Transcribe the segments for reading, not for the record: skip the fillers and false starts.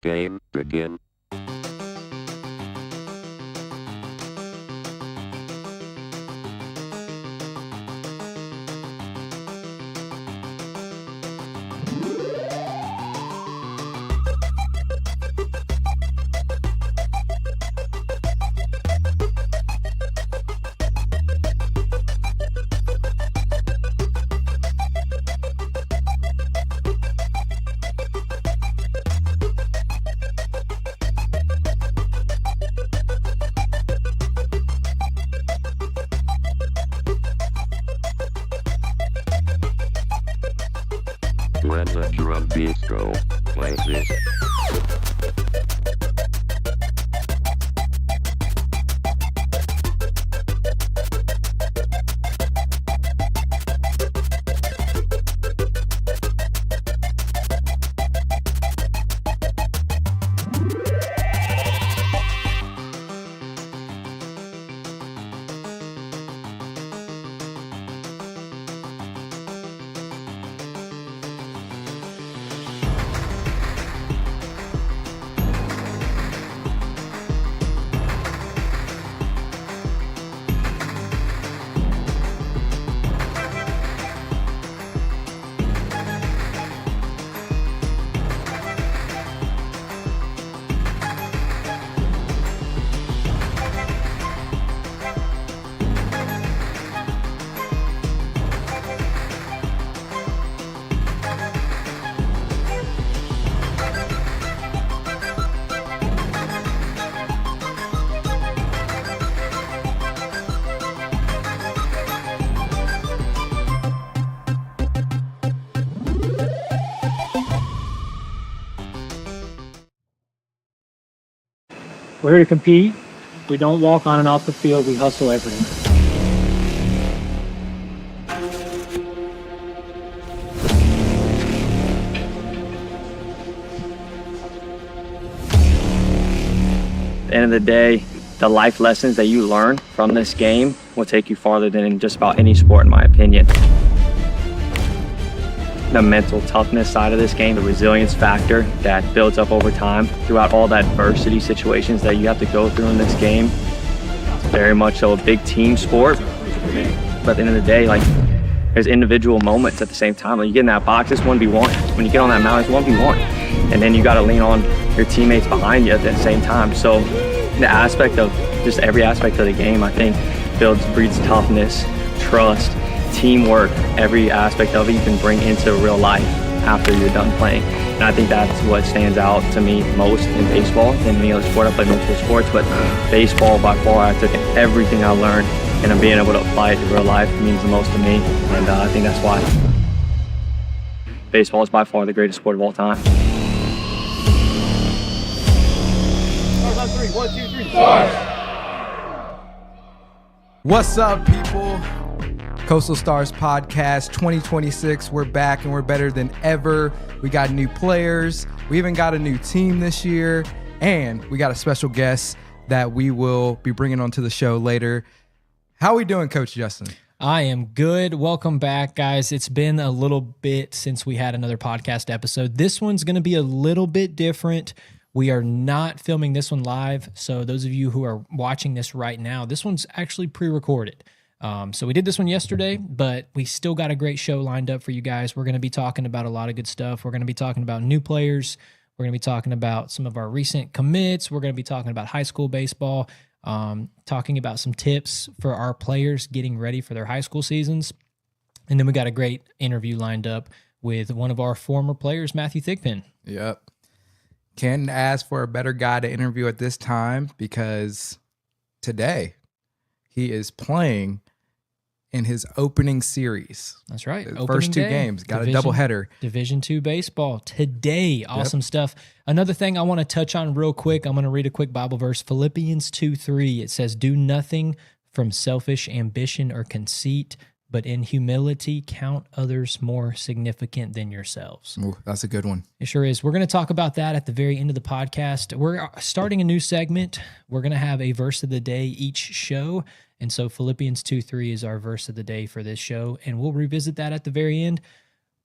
Game begin. When the drum beats go, play this. We're here to compete. We don't walk on and off the field. We hustle everything. At the end of the day, the life lessons that you learn from this game will take you farther than in just about any sport, in my opinion. The mental toughness side of this game, the resilience factor that builds up over time throughout all the adversity situations that you have to go through in this game. It's very much so a big team sport, but at the end of the day, like, there's individual moments at the same time. When you get in that box, it's 1v1. When you get on that mound, it's 1v1. And then you got to lean on your teammates behind you at the same time. So the aspect of just every aspect of the game, I think, breeds toughness, trust, teamwork. Every aspect of it you can bring into real life after you're done playing. And I think that's what stands out to me most in baseball than any other sport. I play multiple sports, but baseball by far, I took everything I learned and being able to apply it to real life means the most to me. And I think that's why baseball is by far the greatest sport of all time. On three. 1, 2, 3. Start. What's up, people? Coastal Stars Podcast 2026. We're back and we're better than ever. We got new players. We even got a new team this year. And we got a special guest that we will be bringing onto the show later. How are we doing, Coach Justin? I am good. Welcome back, guys. It's been a little bit since we had another podcast episode. This one's going to be a little bit different. We are not filming this one live. So those of you who are watching this right now, this one's actually pre-recorded. So we did this one yesterday, but we still got a great show lined up for you guys. We're going to be talking about a lot of good stuff. We're going to be talking about new players. We're going to be talking about some of our recent commits. We're going to be talking about high school baseball, talking about some tips for our players getting ready for their high school seasons. And then we got a great interview lined up with one of our former players, Matthew Thigpen. Yep. Can't ask for a better guy to interview at this time because today he is playing in his opening series. That's right. The first two games. Got a doubleheader. Division II baseball today. Awesome stuff. Another thing I want to touch on real quick. I'm going to read a quick Bible verse. Philippians 2:3. It says, "Do nothing from selfish ambition or conceit, but in humility count others more significant than yourselves." Ooh, that's a good one. It sure is. We're going to talk about that at the very end of the podcast. We're starting a new segment. We're going to have a verse of the day each show. And so Philippians 2:3 is our verse of the day for this show. And we'll revisit that at the very end.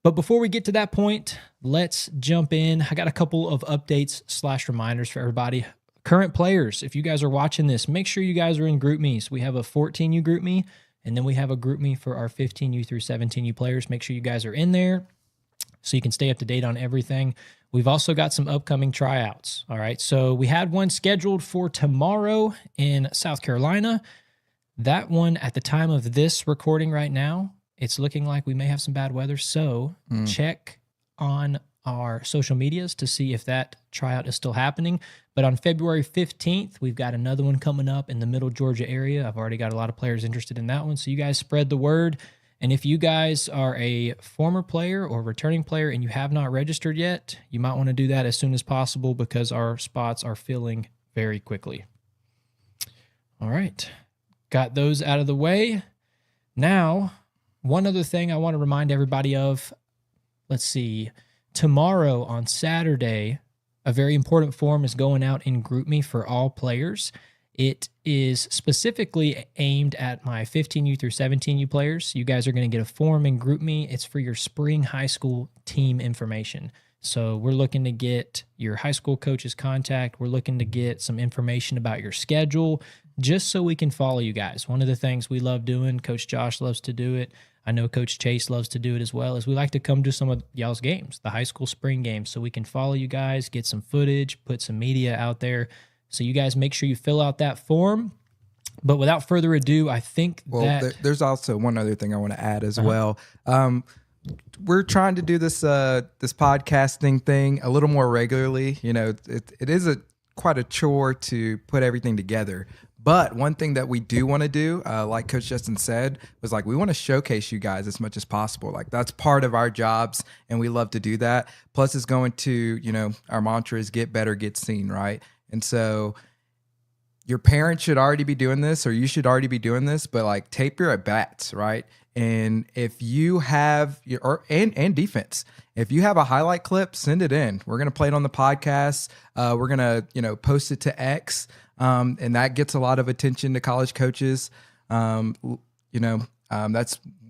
But before we get to that point, let's jump in. I got a couple of updates / reminders for everybody. Current players, if you guys are watching this, make sure you guys are in group me's. We have a 14U group me, and then we have a group me for our 15U through 17U players. Make sure you guys are in there so you can stay up to date on everything. We've also got some upcoming tryouts. All right, so we had one scheduled for tomorrow in South Carolina. That one, at the time of this recording right now, it's looking like we may have some bad weather. So check on our social medias to see if that tryout is still happening. But on February 15th, we've got another one coming up in the middle Georgia area. I've already got a lot of players interested in that one. So you guys spread the word. And if you guys are a former player or returning player and you have not registered yet, you might want to do that as soon as possible because our spots are filling very quickly. All right. Got those out of the way. Now, one other thing I want to remind everybody of, let's see, tomorrow on Saturday, a very important form is going out in GroupMe for all players. It is specifically aimed at my 15U through 17U players. You guys are going to get a form in GroupMe. It's for your spring high school team information. So we're looking to get your high school coach's contact. We're looking to get some information about your schedule just so we can follow you guys. One of the things we love doing, Coach Josh loves to do it, I know Coach Chase loves to do it as well, is we like to come to some of y'all's games, the high school spring games, so we can follow you guys, get some footage, put some media out there. So you guys make sure you fill out that form. But without further ado, I think there's also one other thing I want to add as well. We're trying to do this this podcasting thing a little more regularly. You know, it is quite a chore to put everything together. But one thing that we do want to do, like Coach Justin said, was like we want to showcase you guys as much as possible. Like that's part of our jobs, and we love to do that. Plus, it's going to, you know, our mantra is get better, get seen, right? And so your parents should already be doing this, or you should already be doing this, but like tape your at-bats, right? And if you have and defense, if you have a highlight clip, send it in. We're going to play it on the podcast. We're going to, you know, post it to X. And that gets a lot of attention to college coaches. That's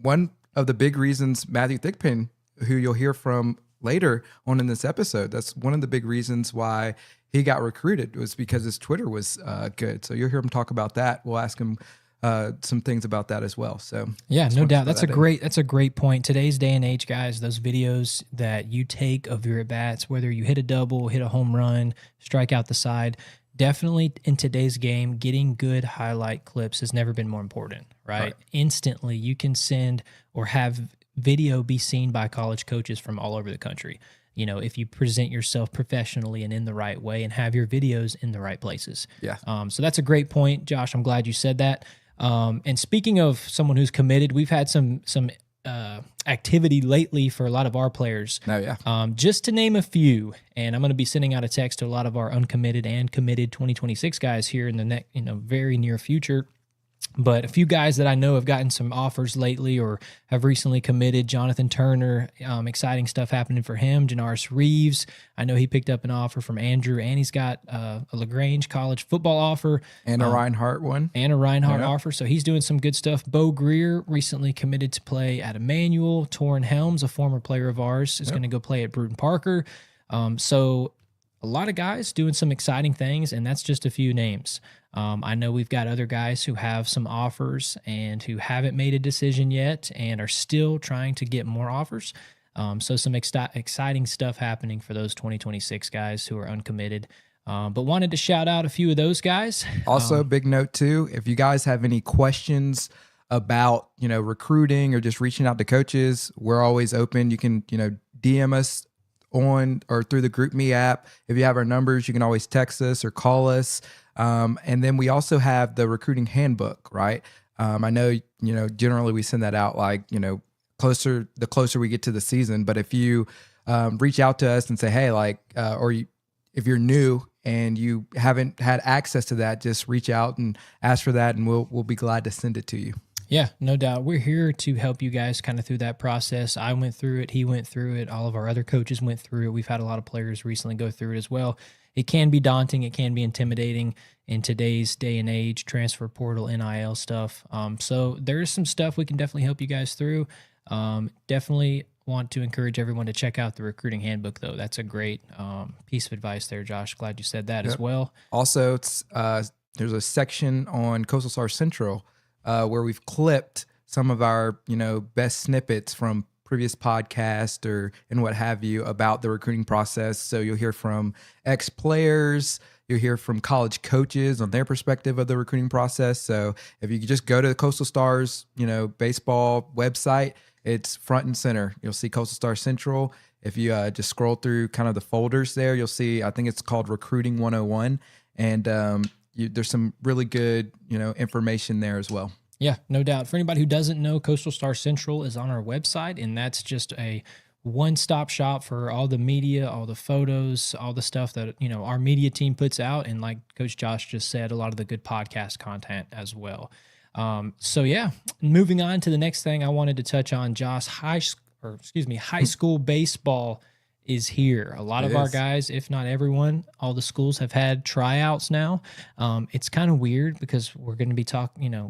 one of the big reasons Matthew Thigpen, who you'll hear from later on in this episode, that's one of the big reasons why he got recruited, was because his Twitter was good. So you'll hear him talk about that. We'll ask him some things about that as well. So yeah, no doubt. That's a great point. Today's day and age, guys, those videos that you take of your at-bats, whether you hit a double, hit a home run, strike out the side, definitely in today's game, getting good highlight clips has never been more important, right? Instantly, you can send or have video be seen by college coaches from all over the country. You know, if you present yourself professionally and in the right way and have your videos in the right places. Yeah. So that's a great point, Josh. I'm glad you said that. And speaking of someone who's committed, we've had some activity lately for a lot of our players. Oh, yeah. Just to name a few, and I'm going to be sending out a text to a lot of our uncommitted and committed 2026 guys here in the very near future. But a few guys that I know have gotten some offers lately or have recently committed. Jonathan Turner, exciting stuff happening for him. Janaris Reeves, I know he picked up an offer from Andrew, and he's got a LaGrange college football offer. And a Reinhardt one. And a Reinhardt offer, so he's doing some good stuff. Bo Greer recently committed to play at Emmanuel. Torrin Helms, a former player of ours, is going to go play at Bruton Parker. So a lot of guys doing some exciting things, and that's just a few names. I know we've got other guys who have some offers and who haven't made a decision yet and are still trying to get more offers. So some exciting stuff happening for those 2026 guys who are uncommitted. But wanted to shout out a few of those guys. Also, big note too, if you guys have any questions about, recruiting or just reaching out to coaches, we're always open. You can, DM us on or through the GroupMe app. If you have our numbers, you can always text us or call us. And then we also have the recruiting handbook, right? I know, generally we send that out like, the closer we get to the season. But if you reach out to us and say, hey, if you're new and you haven't had access to that, just reach out and ask for that, and we'll be glad to send it to you. Yeah, no doubt. We're here to help you guys kind of through that process. I went through it. He went through it. All of our other coaches went through it. We've had a lot of players recently go through it as well. It can be daunting. It can be intimidating in today's day and age, transfer portal, NIL stuff. So there's some stuff we can definitely help you guys through. Definitely want to encourage everyone to check out the recruiting handbook, though. That's a great piece of advice there, Josh. Glad you said that as well. Also, it's there's a section on Coastal Star Central where we've clipped some of our best snippets from previous podcast and what have you about the recruiting process. So you'll hear from ex-players, you'll hear from college coaches on their perspective of the recruiting process. So if you just go to the Coastal Stars, baseball website, it's front and center. You'll see Coastal Star Central. If you just scroll through kind of the folders there, you'll see, I think it's called Recruiting 101. And there's some really good, information there as well. Yeah, no doubt. For anybody who doesn't know, Coastal Star Central is on our website, and that's just a one-stop shop for all the media, all the photos, all the stuff that our media team puts out, and like Coach Josh just said, a lot of the good podcast content as well. So yeah, moving on to the next thing I wanted to touch on, Josh, high school baseball is here. A lot of our guys, if not everyone, all the schools have had tryouts now. It's kind of weird because we're going to be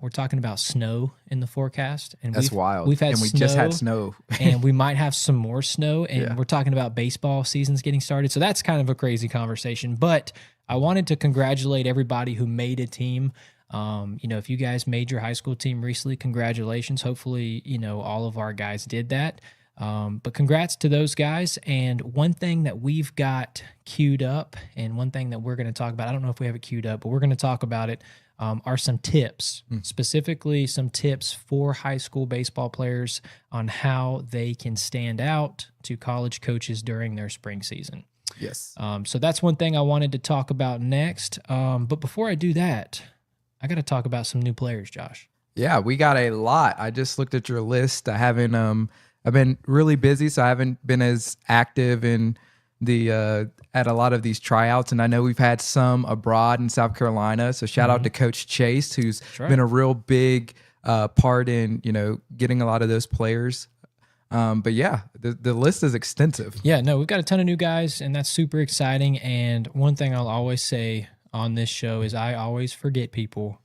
we're talking about snow in the forecast, and that's wild. We've had and we snow, just had snow, and we might have some more snow. And we're talking about baseball seasons getting started, so that's kind of a crazy conversation. But I wanted to congratulate everybody who made a team. If you guys made your high school team recently, congratulations. Hopefully, all of our guys did that. But congrats to those guys. And one thing that we've got queued up, and one thing that we're going to talk about, I don't know if we have it queued up, but we're going to talk about it, are some tips, specifically some tips for high school baseball players on how they can stand out to college coaches during their spring season. Yes. So that's one thing I wanted to talk about next. But before I do that, I got to talk about some new players, Josh. Yeah, we got a lot. I just looked at your list. I've been really busy, so I haven't been as active in at a lot of these tryouts. And I know we've had some abroad in South Carolina. So shout out to Coach Chase, who's been a real big part in getting a lot of those players. But yeah, the list is extensive. Yeah, no, we've got a ton of new guys, and that's super exciting. And one thing I'll always say on this show is I always forget people.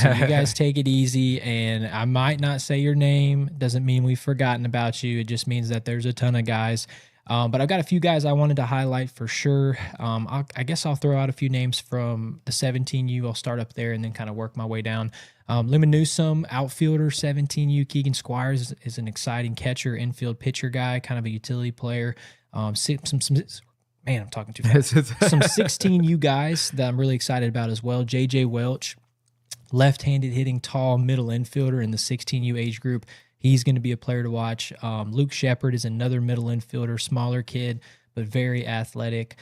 So you guys take it easy, and I might not say your name. Doesn't mean we've forgotten about you. It just means that there's a ton of guys. But I've got a few guys I wanted to highlight for sure. I guess I'll throw out a few names from the 17U. I'll start up there and then kind of work my way down. Lemon Newsome, outfielder, 17U. Keegan Squires is an exciting catcher, infield pitcher guy, kind of a utility player. I'm talking too fast. Some 16U guys that I'm really excited about as well. J.J. Welch, left-handed hitting, tall middle infielder in the 16U age group. He's going to be a player to watch. Luke Shepard is another middle infielder, smaller kid, but very athletic.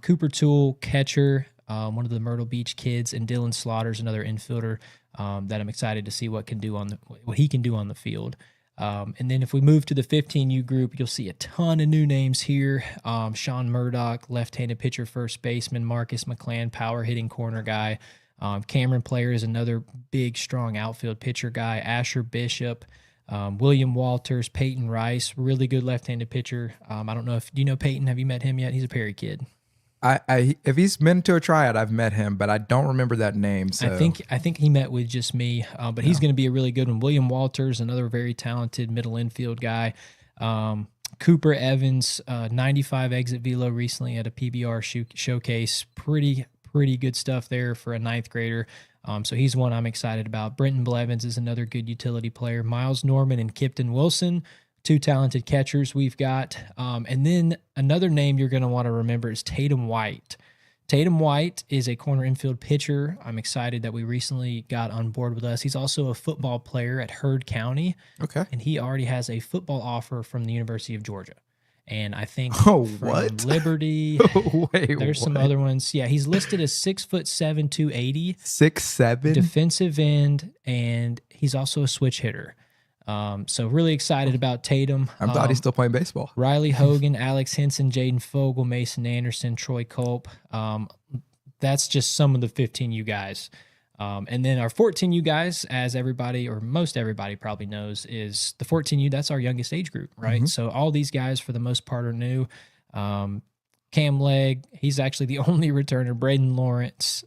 Cooper Toole, catcher, one of the Myrtle Beach kids, and Dylan Slaughter's another infielder that I'm excited to see what he can do on the field. And then if we move to the 15U group, you'll see a ton of new names here. Sean Murdoch, left-handed pitcher, first baseman. Marcus McClan, power hitting corner guy. Cameron Player is another big, strong outfield pitcher guy. Asher Bishop, William Walters, Peyton Rice, really good left-handed pitcher. I don't know do you know Peyton? Have you met him yet? He's a Perry kid. If he's been to a tryout, I've met him, but I don't remember that name. So I think he met with just me, but he's going to be a really good one. William Walters, another very talented middle infield guy. Cooper Evans, 95 exit velo recently at a PBR showcase. Pretty good stuff there for a ninth grader. So he's one I'm excited about. Brenton Blevins is another good utility player. Miles Norman and Kipton Wilson, two talented catchers we've got. And then another name you're going to want to remember is Tatum White. Tatum White is a corner infield pitcher. I'm excited that we recently got on board with us. He's also a football player at Heard County. Okay. And he already has a football offer from the University of Georgia. And I think Liberty. There's some other ones. Yeah, he's listed as 6'7", 280. 6'7"? Defensive end, and he's also a switch hitter. So really excited about Tatum. I'm glad he's still playing baseball. Riley Hogan, Alex Henson, Jaden Fogle, Mason Anderson, Troy Culp. That's just some of the 15U guys. And then our 14U guys, as everybody or most everybody probably knows, is the 14U. That's our youngest age group, right? Mm-hmm. So all these guys, for the most part, are new. Cam Legg, he's actually the only returner. Braden Lawrence,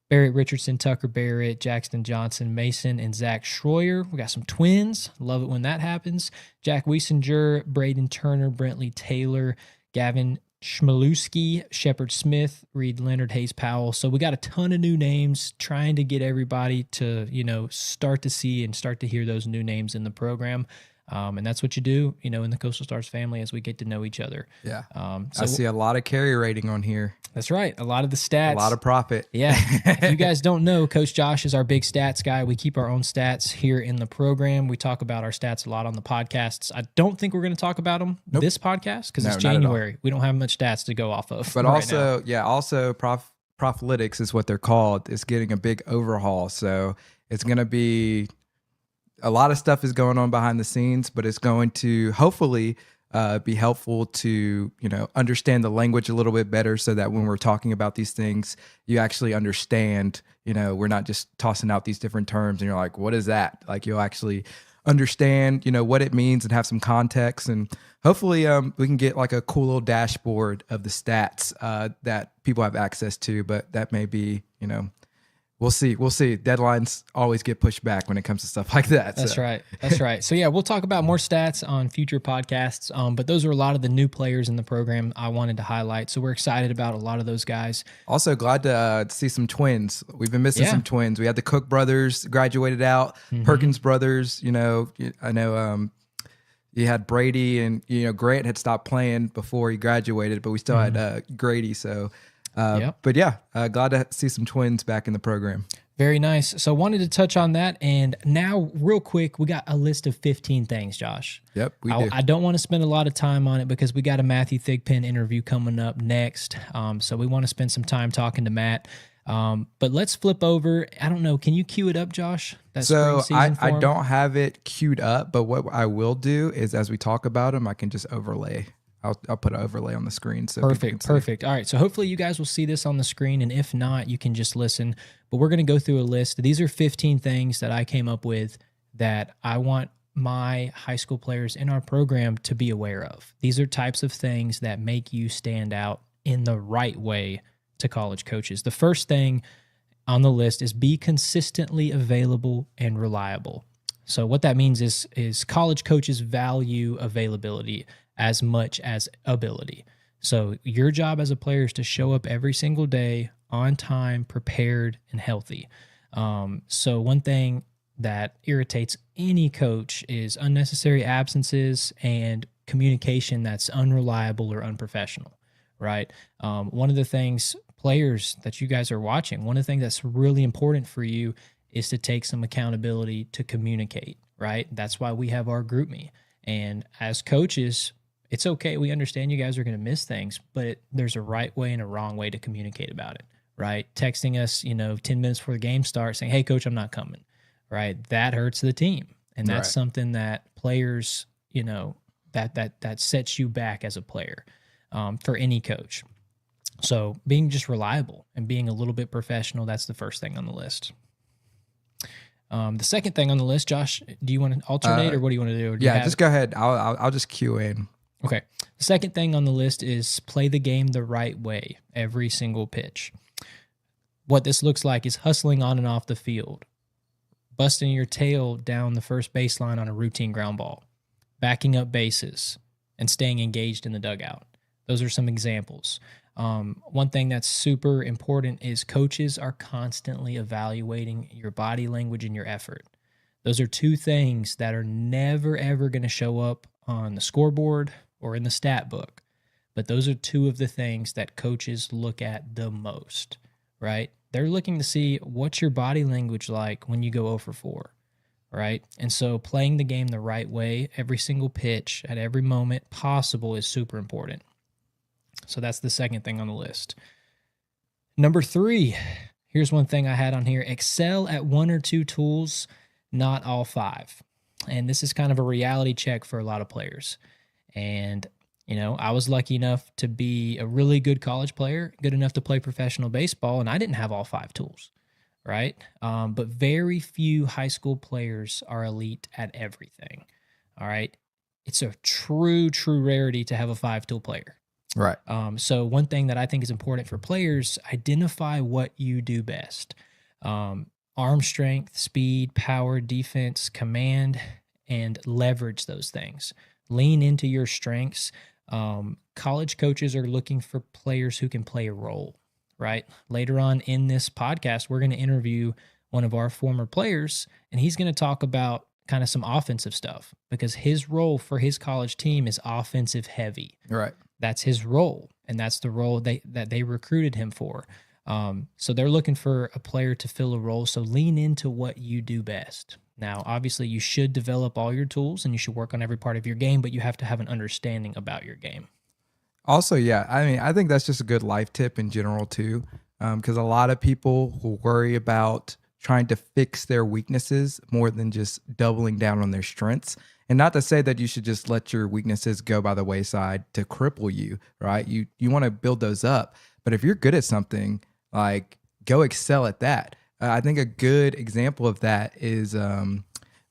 Barrett Richardson, Tucker Barrett, Jackson Johnson, Mason, and Zach Schroyer. We got some twins. Love it when that happens. Jack Wiesinger, Braden Turner, Brentley Taylor, Gavin Schmalewski, Shepard Smith, Reed Leonard, Hayes Powell. So we got a ton of new names, trying to get everybody to, start to see and start to hear those new names in the program. And that's what you do, in the Coastal Stars family as we get to know each other. Yeah. So I see a lot of carry rating on here. That's right. A lot of the stats. A lot of profit. Yeah. If you guys don't know, Coach Josh is our big stats guy. We keep our own stats here in the program. We talk about our stats a lot on the podcasts. I don't think we're going to talk about them this podcast because it's January. We don't have much stats to go off of. But also Proflytics is what they're called. It's getting a big overhaul. So it's going to be a lot of stuff is going on behind the scenes, but it's going to hopefully be helpful to, understand the language a little bit better so that when we're talking about these things, you actually understand, we're not just tossing out these different terms and you're like, what is that? Like you'll actually understand, what it means and have some context. And hopefully we can get like a cool little dashboard of the stats that people have access to, but that may be, we'll see. Deadlines always get pushed back when it comes to stuff like that. That's right. That's right. So yeah, we'll talk about more stats on future podcasts. But those are a lot of the new players in the program I wanted to highlight. So we're excited about a lot of those guys. Also glad to see some twins. We've been missing some twins. We had the Cook brothers graduated out, Perkins brothers. I know you had Brady and Grant had stopped playing before he graduated, but we still had Grady. So. But yeah, glad to see some twins back in the program. Very nice. So wanted to touch on that. And now real quick, we got a list of 15 things, Josh. Yep, we do. I don't want to spend a lot of time on it because we got a Matthew Thigpen interview coming up next. So we want to spend some time talking to Matt. But let's flip over. I don't know. Can you cue it up, Josh? So I don't have it queued up, but what I will do is as we talk about them, I can just overlay. I'll put an overlay on the screen. So Perfect. All right. So hopefully you guys will see this on the screen. And if not, you can just listen. But we're going to go through a list. These are 15 things that I came up with that I want my high school players in our program to be aware of. These are types of things that make you stand out in the right way to college coaches. The first thing on the list is be consistently available and reliable. So what that means is college coaches value availability as much as ability. So your job as a player is to show up every single day on time, prepared, and healthy. So one thing that irritates any coach is unnecessary absences and communication that's unreliable or unprofessional, right? One of the things, players that you guys are watching, one of the things that's really important for you is to take some accountability to communicate, right? That's why we have our group me. And as coaches, it's okay. We understand you guys are going to miss things, but there's a right way and a wrong way to communicate about it, right? Texting us, 10 minutes before the game starts saying, hey, coach, I'm not coming, right? That hurts the team. And that's something that players, that sets you back as a player for any coach. So being just reliable and being a little bit professional, that's the first thing on the list. The second thing on the list, Josh, do you want to alternate or what do you want to do? Or just go ahead. I'll just cue in. Okay. The second thing on the list is play the game the right way every single pitch. What this looks like is hustling on and off the field, busting your tail down the first baseline on a routine ground ball, backing up bases, and staying engaged in the dugout. Those are some examples. One thing that's super important is coaches are constantly evaluating your body language and your effort. Those are two things that are never, ever going to show up on the scoreboard or in the stat book. But those are two of the things that coaches look at the most, right? They're looking to see what's your body language like when you go 0 for 4, right? And so playing the game the right way, every single pitch, at every moment possible is super important. So that's the second thing on the list. Number 3, here's one thing I had on here. Excel at 1 or 2 tools, not all 5. And this is kind of a reality check for a lot of players. And, I was lucky enough to be a really good college player, good enough to play professional baseball, and I didn't have all 5 tools, right? But very few high school players are elite at everything, all right? It's a true rarity to have a 5-tool player. Right. So one thing that I think is important for players, identify what you do best. Arm strength, speed, power, defense, command, and leverage those things. Lean into your strengths. College coaches are looking for players who can play a role, right? Later on in this podcast, we're going to interview one of our former players, and he's going to talk about kind of some offensive stuff because his role for his college team is offensive heavy. Right. That's his role, and that's the role that they recruited him for. So they're looking for a player to fill a role. So lean into what you do best. Now, obviously, you should develop all your tools and you should work on every part of your game, but you have to have an understanding about your game. Also, yeah, I mean, I think that's just a good life tip in general too, because a lot of people will worry about trying to fix their weaknesses more than just doubling down on their strengths. And not to say that you should just let your weaknesses go by the wayside to cripple you, right? You want to build those up. But if you're good at something, like go excel at that. I think a good example of that is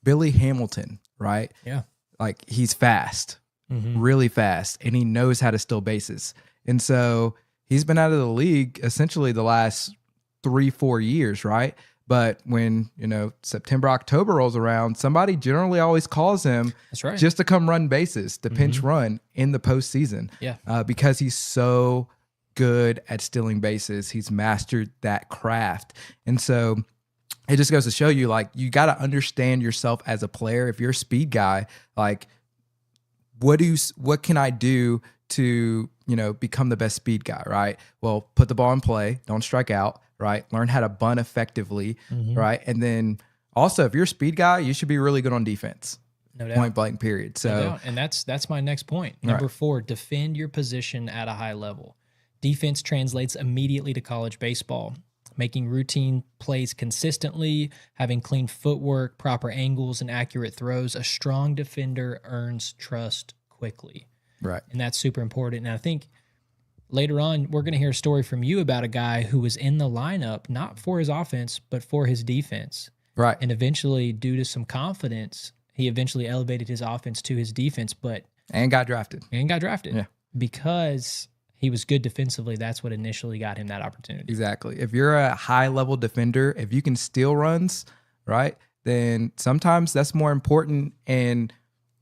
Billy Hamilton, right? Yeah. Like he's fast, really fast, and he knows how to steal bases. And so he's been out of the league essentially the last 3-4 years, right? But when, September, October rolls around, somebody generally always calls him That's right. just to come run bases, to pinch run in the postseason. Yeah. Because he's so good at stealing bases. He's mastered that craft. And so it just goes to show you, like, you got to understand yourself as a player. If you're a speed guy, like, what can I do to, become the best speed guy, right? Well, put the ball in play, don't strike out, right? Learn how to bunt effectively, right? And then also, if you're a speed guy, you should be really good on defense. No doubt. Point blank, period. So, No doubt. And that's my next point. Number 4, defend your position at a high level. Defense translates immediately to college baseball. Making routine plays consistently, having clean footwork, proper angles, and accurate throws. A strong defender earns trust quickly. right. And that's super important. And I think later on, we're going to hear a story from you about a guy who was in the lineup, not for his offense, but for his defense. Right. And eventually, due to some confidence, he eventually elevated his offense to his defense, And got drafted. Yeah. Because he was good defensively. That's what initially got him that opportunity. Exactly. If you're a high level defender, if you can steal runs, right, then sometimes that's more important in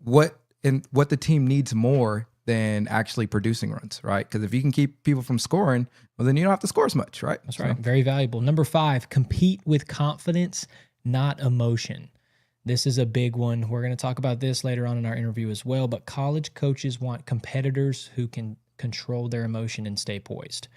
what the team needs more than actually producing runs, right? Because if you can keep people from scoring, well, then you don't have to score as much, right? That's right. Very valuable. Number 5, compete with confidence, not emotion. This is a big one. We're going to talk about this later on in our interview as well, but college coaches want competitors who can control their emotion and stay poised.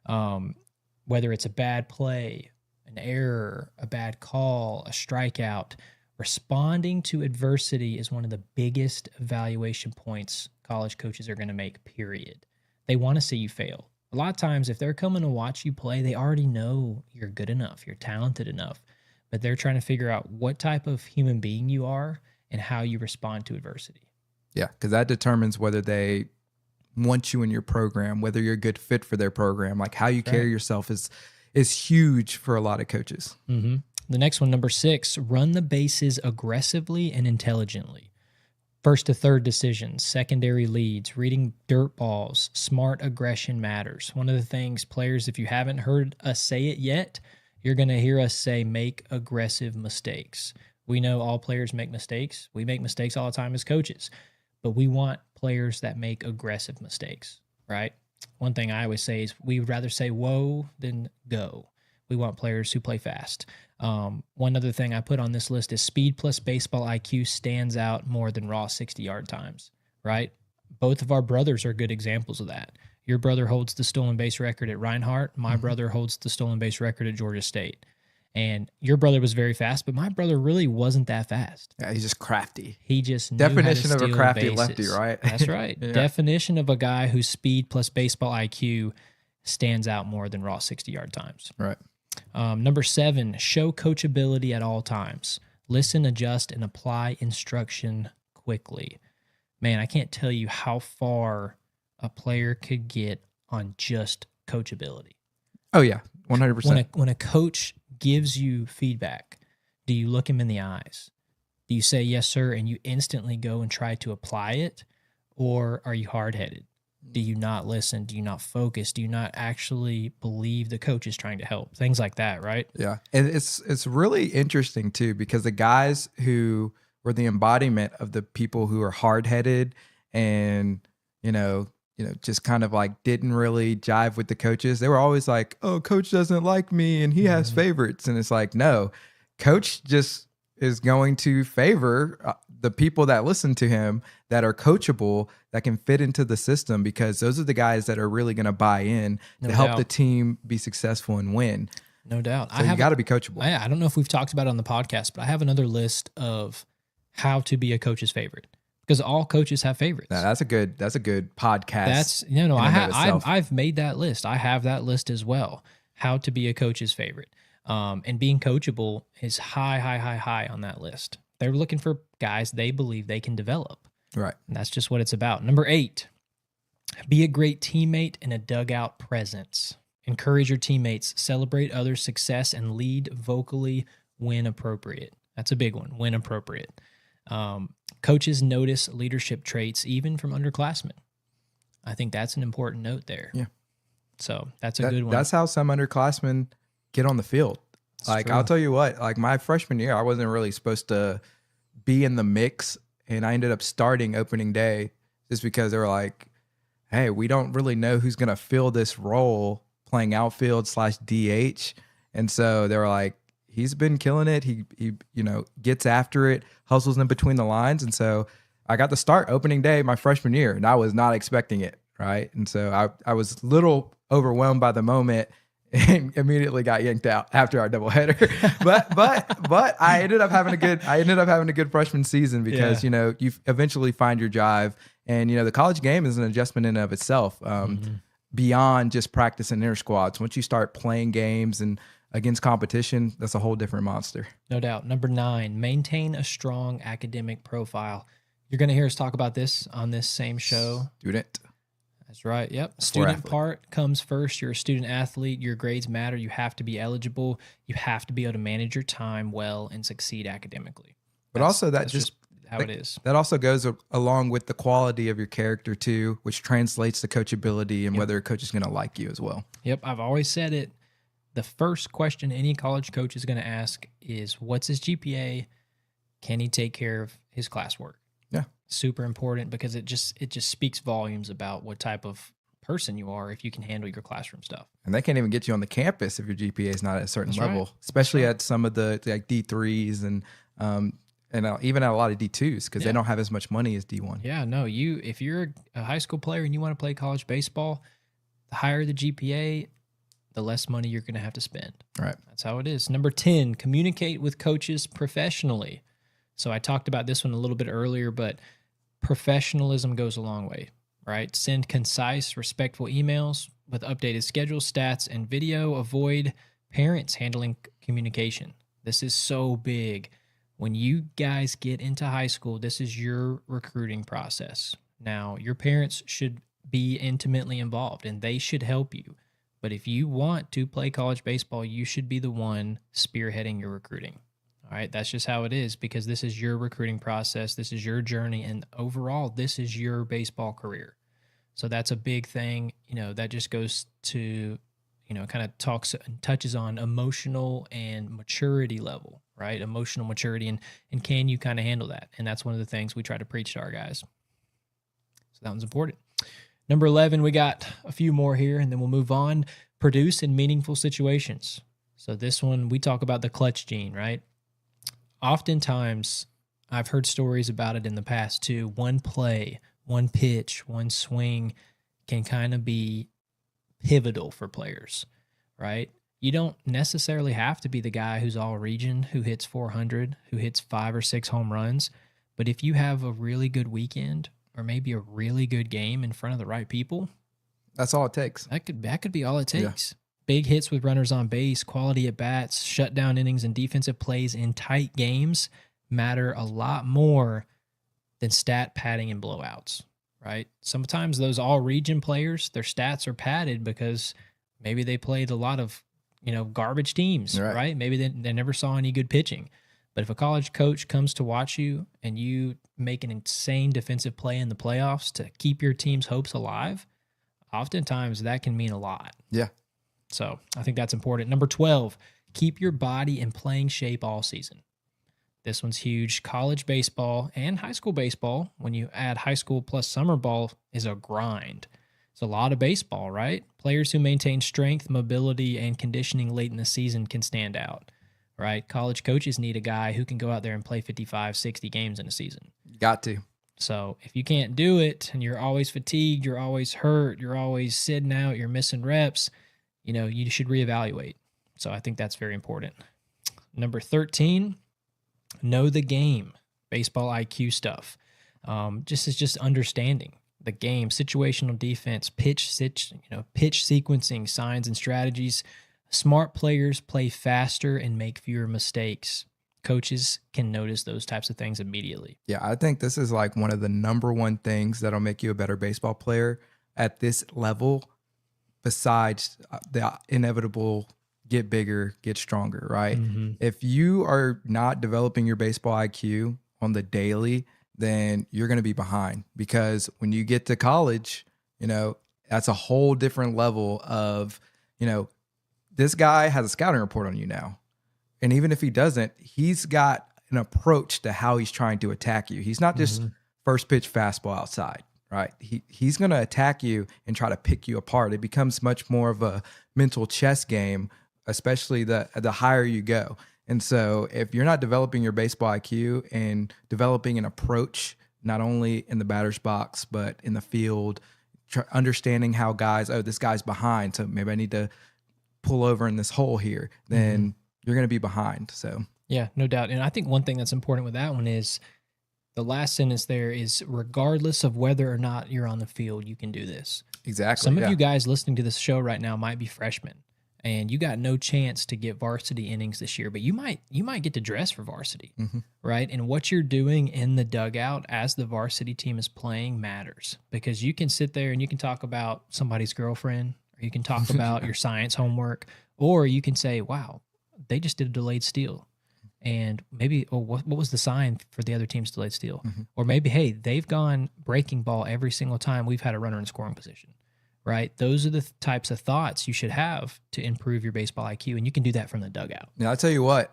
Whether it's a bad play, an error, a bad call, a strikeout, responding to adversity is one of the biggest evaluation points college coaches are going to make, period. They want to see you fail. A lot of times, if they're coming to watch you play, they already know you're good enough, you're talented enough, but they're trying to figure out what type of human being you are and how you respond to adversity. Yeah, because that determines whether they want you in your program, whether you're a good fit for their program. Like how you carry yourself is huge for a lot of coaches. Mm-hmm. The next one, number 6, run the bases aggressively and intelligently. First to third decisions, secondary leads, reading dirt balls, smart aggression matters. One of the things players, if you haven't heard us say it yet, you're going to hear us say make aggressive mistakes. We know all players make mistakes. We make mistakes all the time as coaches, but we want players that make aggressive mistakes, right? One thing I always say is we would rather say whoa than go. We want players who play fast. One other thing I put on this list is speed plus baseball IQ stands out more than raw 60-yard times, right? Both of our brothers are good examples of that. Your brother holds the stolen base record at Reinhardt. My brother holds the stolen base record at Georgia State. And your brother was very fast, but my brother really wasn't that fast. Yeah, he's just crafty. He just knew Definition how to of a steal crafty bases. lefty, right? That's right. Yeah. Definition of a guy whose speed plus baseball IQ stands out more than raw 60-yard times. Right. Number 7, show coachability at all times. Listen, adjust, and apply instruction quickly. Man, I can't tell you how far a player could get on just coachability. Oh, yeah, 100%. When a coach gives you feedback, do you look him in the eyes? Do you say, yes, sir, and you instantly go and try to apply it? Or are you hard-headed? Do you not listen? Do you not focus? Do you not actually believe the coach is trying to help? Things like that, right? Yeah. And it's really interesting too, because the guys who were the embodiment of the people who are hard-headed and, just kind of like didn't really jive with the coaches. They were always like, "Oh, coach doesn't like me and he has favorites." And it's like, no, coach just is going to favor the people that listen to him, that are coachable, that can fit into the system, because those are the guys that are really going to buy in to help the team be successful and win. No doubt. So you got to be coachable. I don't know if we've talked about it on the podcast, but I have another list of how to be a coach's favorite, because all coaches have favorites. Now, that's a good podcast. I've made that list. I have that list as well. How to be a coach's favorite. And being coachable is high on that list. They're looking for guys they believe they can develop. Right. And that's just what it's about. Number 8, be a great teammate and a dugout presence. Encourage your teammates, celebrate others' success, and lead vocally when appropriate. That's a big one, when appropriate. Coaches notice leadership traits even from underclassmen. I think that's an important note there. Yeah. So that's a good one. That's how some underclassmen get on the field. True. I'll tell you what, like my freshman year, I wasn't really supposed to be in the mix, and I ended up starting opening day just because they were like, "Hey, we don't really know who's going to fill this role playing outfield / DH." And so they were like, "He's been killing it. He gets after it, hustles in between the lines." And so I got to start opening day my freshman year, and I was not expecting it, right? And so I was a little overwhelmed by the moment and immediately got yanked out after our doubleheader. but I ended up having a good freshman season, because you eventually find your jive, and the college game is an adjustment in and of itself. Beyond just practice and inter squads, once you start playing games and against competition, that's a whole different monster. No doubt. Number 9, maintain a strong academic profile. You're going to hear us talk about this on this same show. Student. That's right. Yep. Student part comes first. You're a student athlete. Your grades matter. You have to be eligible. You have to be able to manage your time well and succeed academically. But also that's just how it is. That also goes along with the quality of your character too, which translates to coachability and whether a coach is going to like you as well. Yep. I've always said it. The first question any college coach is going to ask is, what's his GPA? Can he take care of his classwork? Yeah. Super important, because it just speaks volumes about what type of person you are if you can handle your classroom stuff. And they can't even get you on the campus if your GPA is not at a certain level, especially at some of the like D3s and even at a lot of D2s, because they don't have as much money as D1. Yeah, no, if you're a high school player and you want to play college baseball, the higher the GPA, the less money you're going to have to spend. Right. That's how it is. Number 10, communicate with coaches professionally. So I talked about this one a little bit earlier, but professionalism goes a long way, right? Send concise, respectful emails with updated schedules, stats, and video. Avoid parents handling communication. This is so big. When you guys get into high school, this is your recruiting process. Now, your parents should be intimately involved, and they should help you. But if you want to play college baseball, you should be the one spearheading your recruiting. All right, that's just how it is, because this is your recruiting process. This is your journey. And overall, this is your baseball career. So that's a big thing. That just goes to, kind of touches on emotional and maturity level, right? Emotional maturity. And can you kind of handle that? And that's one of the things we try to preach to our guys. So that one's important. Number 11, we got a few more here, and then we'll move on. Produce in meaningful situations. So this one, we talk about the clutch gene, right? Oftentimes, I've heard stories about it in the past too. One play, one pitch, one swing can kind of be pivotal for players, right? You don't necessarily have to be the guy who's all region, who hits 400, who hits 5 or 6 home runs. But if you have a really good weekend, or maybe a really good game in front of the right people, that's all it takes. That could be all it takes. Yeah. Big hits with runners on base, quality at bats, shutdown innings, and defensive plays in tight games matter a lot more than stat padding and blowouts, right? Sometimes those all-region players, their stats are padded because maybe they played a lot of, garbage teams, right? Maybe they never saw any good pitching. But if a college coach comes to watch you and you make an insane defensive play in the playoffs to keep your team's hopes alive, oftentimes that can mean a lot. Yeah. So I think that's important. Number 12, keep your body in playing shape all season. This one's huge. College baseball and high school baseball, when you add high school plus summer ball, is a grind. It's a lot of baseball, right? Players who maintain strength, mobility, and conditioning late in the season can stand out, right? College coaches need a guy who can go out there and play 55, 60 games in a season. Got to. So if you can't do it and you're always fatigued, you're always hurt, you're always sitting out, you're missing reps, you should reevaluate. So I think that's very important. Number 13, know the game, baseball IQ stuff. Just understanding the game, situational defense, pitch sequencing, signs and strategies. Smart players play faster and make fewer mistakes. Coaches can notice those types of things immediately. Yeah, I think this is like one of the number one things that'll make you a better baseball player at this level, besides the inevitable get bigger, get stronger, right? Mm-hmm. If you are not developing your baseball IQ on the daily, then you're going to be behind, because when you get to college, that's a whole different level of, this guy has a scouting report on you now. And even if he doesn't, he's got an approach to how he's trying to attack you. He's not just first pitch fastball outside, right? He's going to attack you and try to pick you apart. It becomes much more of a mental chess game, especially the higher you go. And so if you're not developing your baseball IQ and developing an approach, not only in the batter's box, but in the field, understanding how this guy's behind, so maybe I need to pull over in this hole here, then you're going to be behind. So yeah, no doubt. And I think one thing that's important with that one is the last sentence there is, regardless of whether or not you're on the field, you can do this. Exactly. Some of you guys listening to this show right now might be freshmen, and you got no chance to get varsity innings this year, but you might get to dress for varsity, right? And what you're doing in the dugout as the varsity team is playing matters, because you can sit there and you can talk about somebody's girlfriend, or you can talk about your science homework, or you can say, wow, they just did a delayed steal. And maybe, what was the sign for the other team's delayed steal? Or maybe, hey, they've gone breaking ball every single time we've had a runner in scoring position, right? Those are the types of thoughts you should have to improve your baseball IQ, and you can do that from the dugout. Now, I'll tell you what,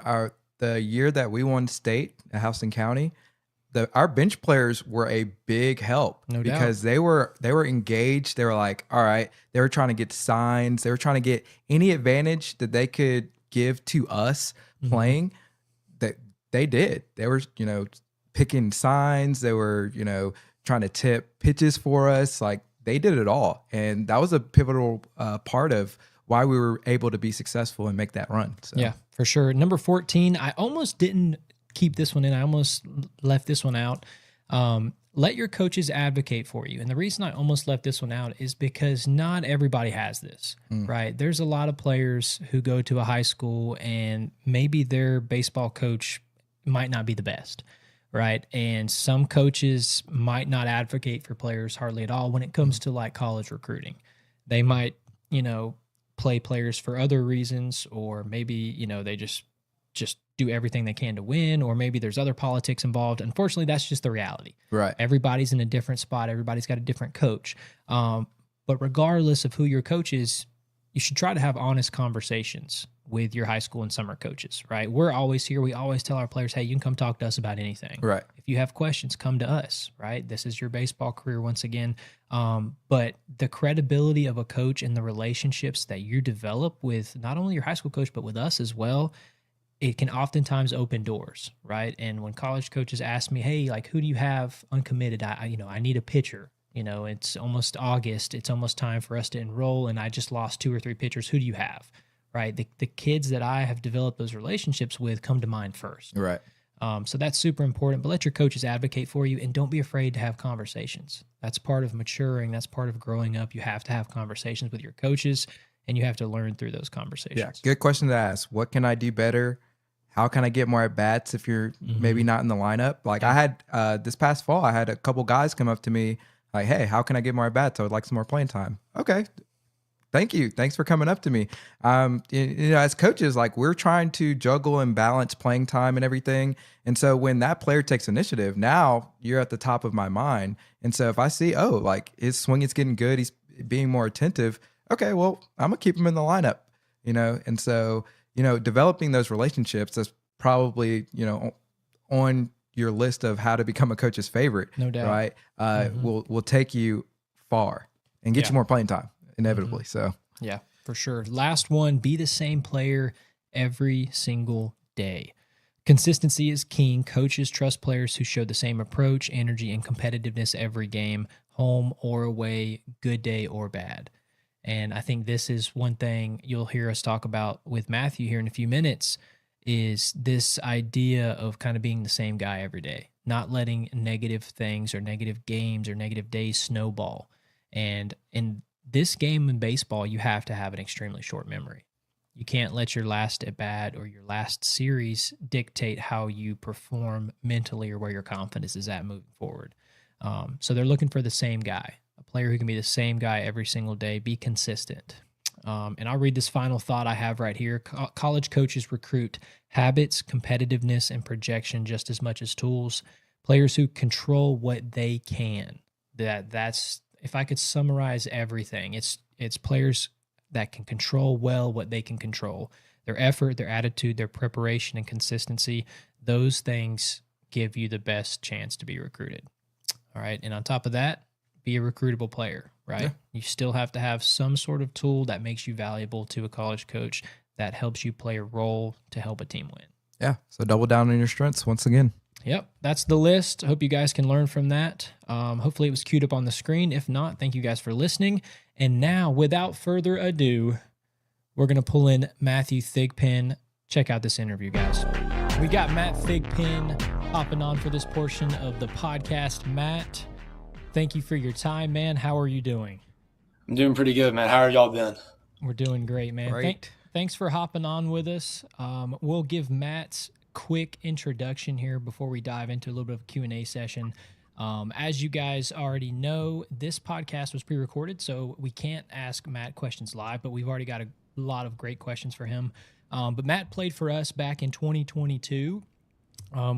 the year that we won state at Houston County, our bench players were a big help, because they were engaged. They were like, all right, they were trying to get signs. They were trying to get any advantage that they could give to us playing. That they did. They were, picking signs. They were, trying to tip pitches for us. Like, they did it all. And that was a pivotal part of why we were able to be successful and make that run. So. Yeah, for sure. Number 14, I almost didn't keep this one in. I almost left this one out. Let your coaches advocate for you. And the reason I almost left this one out is because not everybody has this, right? There's a lot of players who go to a high school and maybe their baseball coach might not be the best, right? And some coaches might not advocate for players hardly at all when it comes to like college recruiting. They might, play players for other reasons, or maybe, they just do everything they can to win, or maybe there's other politics involved. Unfortunately, that's just the reality. Right. Everybody's in a different spot. Everybody's got a different coach. But regardless of who your coach is, you should try to have honest conversations with your high school and summer coaches, right? We're always here. We always tell our players, hey, you can come talk to us about anything. Right. If you have questions, come to us, right? This is your baseball career once again. But the credibility of a coach and the relationships that you develop with not only your high school coach, but with us as well, it can oftentimes open doors, right? And when college coaches ask me, hey, like, who do you have uncommitted? I need a pitcher. It's almost August. It's almost time for us to enroll, and I just lost 2 or 3 pitchers. Who do you have, right? The kids that I have developed those relationships with come to mind first. Right. So that's super important, but let your coaches advocate for you, and don't be afraid to have conversations. That's part of maturing. That's part of growing up. You have to have conversations with your coaches, and you have to learn through those conversations. Yeah, good question to ask. What can I do better? How can I get more at-bats if you're maybe not in the lineup? Like, I had this past fall, I had a couple guys come up to me like, hey, how can I get more at-bats? I would like some more playing time. Okay, Thank you. Thanks for coming up to me. As coaches, like we're trying to juggle and balance playing time and everything. And so when that player takes initiative, now you're at the top of my mind. And so if I see, like his swing is getting good, he's being more attentive. Okay, well, I'm gonna keep him in the lineup, And so, developing those relationships is probably, on your list of how to become a coach's favorite. No doubt. Right. Will take you far and get you more playing time inevitably. So yeah, for sure. Last one, be the same player every single day. Consistency is king. Coaches trust players who show the same approach, energy, and competitiveness every game, home or away, good day or bad. And I think this is one thing you'll hear us talk about with Matthew here in a few minutes, is this idea of kind of being the same guy every day, not letting negative things or negative games or negative days snowball. And in this game in baseball, you have to have an extremely short memory. You can't let your last at bat or your last series dictate how you perform mentally or where your confidence is at moving forward. So they're looking for the same guy, a player who can be the same guy every single day, be consistent. And I'll read this final thought I have right here. College coaches recruit habits, competitiveness, and projection just as much as tools. Players who control what they can. That's if I could summarize everything, it's players that can control well what they can control. Their effort, their attitude, their preparation, and consistency, those things give you the best chance to be recruited. All right. And on top of that, be a recruitable player, right? Yeah. You still have to have some sort of tool that makes you valuable to a college coach that helps you play a role to help a team win. Yeah. So double down on your strengths once again. Yep. That's the list. I hope you guys can learn from that. Hopefully it was queued up on the screen. If not, thank you guys for listening. And now, without further ado, we're going to pull in Matthew Thigpen. Check out this interview, guys. We got Matt Thigpen hopping on for this portion of the podcast. Matt, thank you for your time, man. How are you doing? I'm doing pretty good, man. How are y'all been? We're doing great, man. Great. Thanks for hopping on with us. We'll give Matt's quick introduction here before we dive into a little bit of a Q&A session. As you guys already know, this podcast was pre-recorded, so we can't ask Matt questions live, but we've already got a lot of great questions for him. But Matt played for us back in 2022,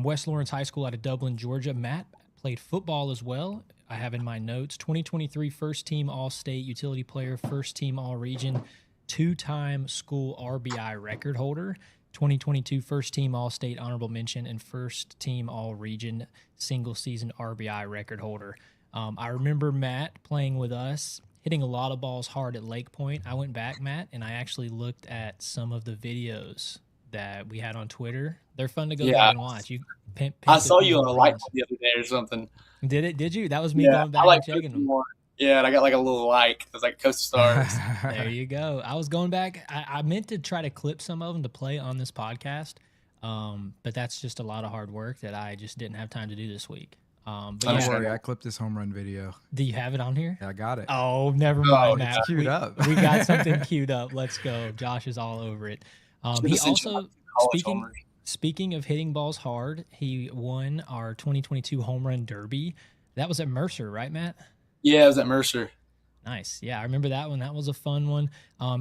West Lawrence High School out of Dublin, Georgia. Matt played football as well. I have in my notes, 2023 first team All-State utility player, first team All-Region, two-time school RBI record holder, 2022 first team All-State honorable mention, and first team All-Region single season RBI record holder. I remember Matt playing with us, hitting a lot of balls hard at Lake Point. I went back, Matt, and I actually looked at some of the videos that we had on Twitter. They're fun to go back and watch. I saw you on a light the other day or something. Did it? Did you? That was me going back and checking them. Yeah, and I got like a little like. It was like Coast Stars. There you go. I was going back. I meant to try to clip some of them to play on this podcast, but that's just a lot of hard work that I just didn't have time to do this week. But Don't worry, I clipped this home run video. Do you have it on here? Yeah, I got it. Oh, never mind, Matt. It's queued up. We got something queued up. Let's go. Josh is all over it. He also, speaking of hitting balls hard, he won our 2022 home run derby. That was at Mercer, right, Matt? Yeah, it was at Mercer. Nice. Yeah, I remember that one. That was a fun one.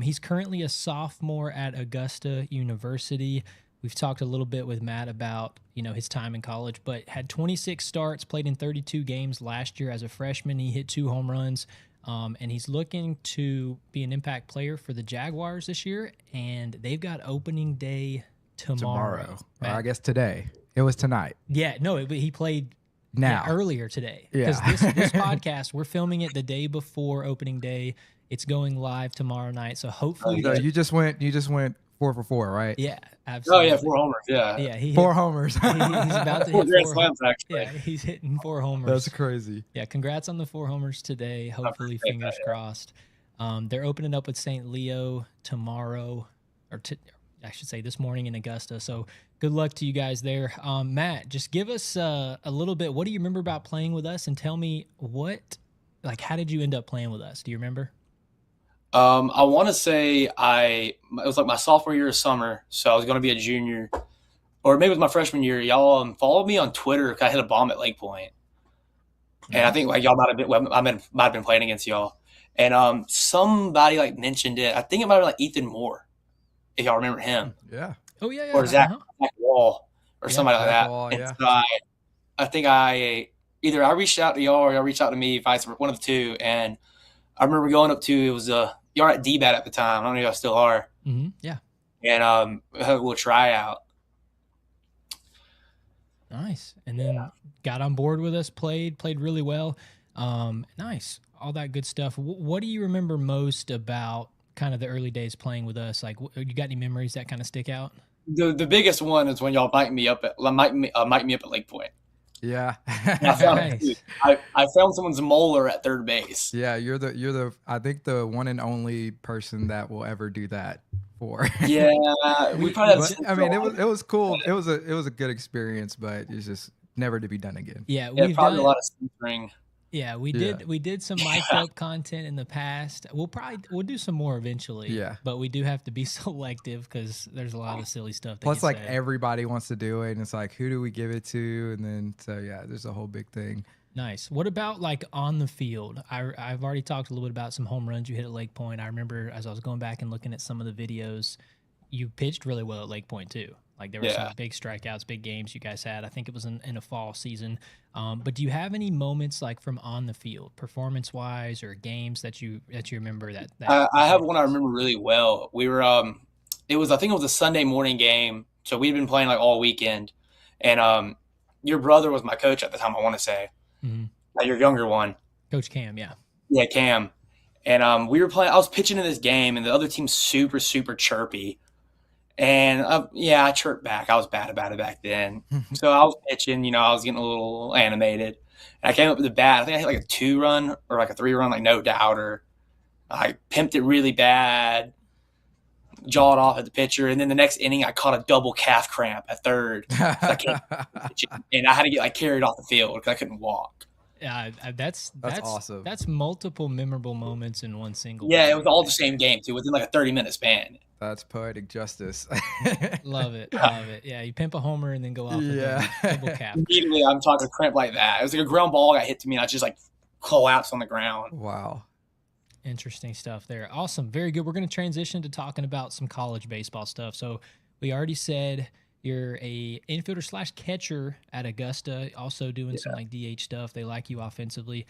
He's currently a sophomore at Augusta University. We've talked a little bit with Matt about, his time in college, but had 26 starts, played in 32 games last year as a freshman. He hit 2 home runs, and he's looking to be an impact player for the Jaguars this year, and they've got opening day tomorrow. Or I guess today. It was tonight. Yeah, no, but he played now earlier today. Yeah. Because this podcast, we're filming it the day before opening day. It's going live tomorrow night, so hopefully. So you just went 4 for 4, right? Yeah, absolutely. Oh yeah, 4 homers. Yeah. Yeah, he 4 homers. he's about to 4 hit grand 4 slams actually. Yeah, he's hitting 4 homers. That's crazy. Yeah, congrats on the 4 homers today. Hopefully, fingers crossed. They're opening up with St. Leo tomorrow, I should say this morning in Augusta. So good luck to you guys there. Matt, just give us a little bit. What do you remember about playing with us? And tell me how did you end up playing with us? Do you remember? I want to say it was like my sophomore year of summer, so I was going to be a junior, or maybe it was my freshman year. Y'all followed me on Twitter. I hit a bomb at Lake Point, and I think like y'all might have been playing against y'all. And somebody like mentioned it. I think it might have been like Ethan Moore, if y'all remember him, Yeah. Oh yeah, yeah. or Zach, Uh-huh. Zach Wall, or Yeah, somebody like Zach that. Wall, And yeah. so I think either I reached out to y'all or y'all reached out to me, vice versa, one of the two. And I remember going up to, it was y'all at DBAT at the time. I don't know if y'all still are. Yeah. And we had a little tryout. Nice. And then got on board with us, played really well. Nice. All that good stuff. What do you remember most about kind of the early days playing with us? Like, you got any memories that kind of stick out? The biggest one is when y'all mic me up at Lake Point. Yeah. And Nice. I found someone's molar at third base. Yeah, you're the I think the one and only person that will ever do that for. Yeah, we probably had But, I mean, it was cool. It was a good experience, but it's just never to be done again. Yeah, yeah, we've probably done a lot of censoring. Yeah, we Yeah. did some mic'd up content in the past. We'll do some more eventually. Yeah. But we do have to be selective because there's a lot of silly stuff that Plus, gets like, said. everybody wants to do it, and it's like, who do we give it to? And then, so yeah, there's a whole big thing. Nice. What about like on the field? I've already talked a little bit about some home runs you hit at Lake Point. I remember as I was going back and looking at some of the videos, you pitched really well at Lake Point too. Like there were some big strikeouts, big games you guys had. I think it was in a fall season. But do you have any moments like from on the field, performance wise, or games that you remember that I have one I remember really well. We were I think it was a Sunday morning game, so we'd been playing like all weekend, and your brother was my coach at the time. I want to say, your younger one, Coach Cam, yeah. Yeah, Cam. And we were playing. I was pitching in this game, and the other team's super chirpy. And I chirped back. I was bad about it back then. So I was pitching. I was getting a little animated. And I came up with the bat. I think I hit like a 2-run or like a 3-run, like no doubter. I pimped it really bad, jawed off at the pitcher, and then the next inning I caught a double calf cramp at third. And I had to get like carried off the field because I couldn't walk. Yeah, that's awesome. That's multiple memorable moments in one single. Yeah, it was all the same game too, within like a 30-minute span. That's poetic justice. Love it. Yeah, you pimp a homer and then go off with a double cap. Immediately, I'm talking a cramp like that. It was like a ground ball got hit to me, and I just like collapsed on the ground. Wow. Interesting stuff there. Awesome. Very good. We're going to transition to talking about some college baseball stuff. So we already said you're a infielder / catcher at Augusta, also doing some like DH stuff. They like you offensively.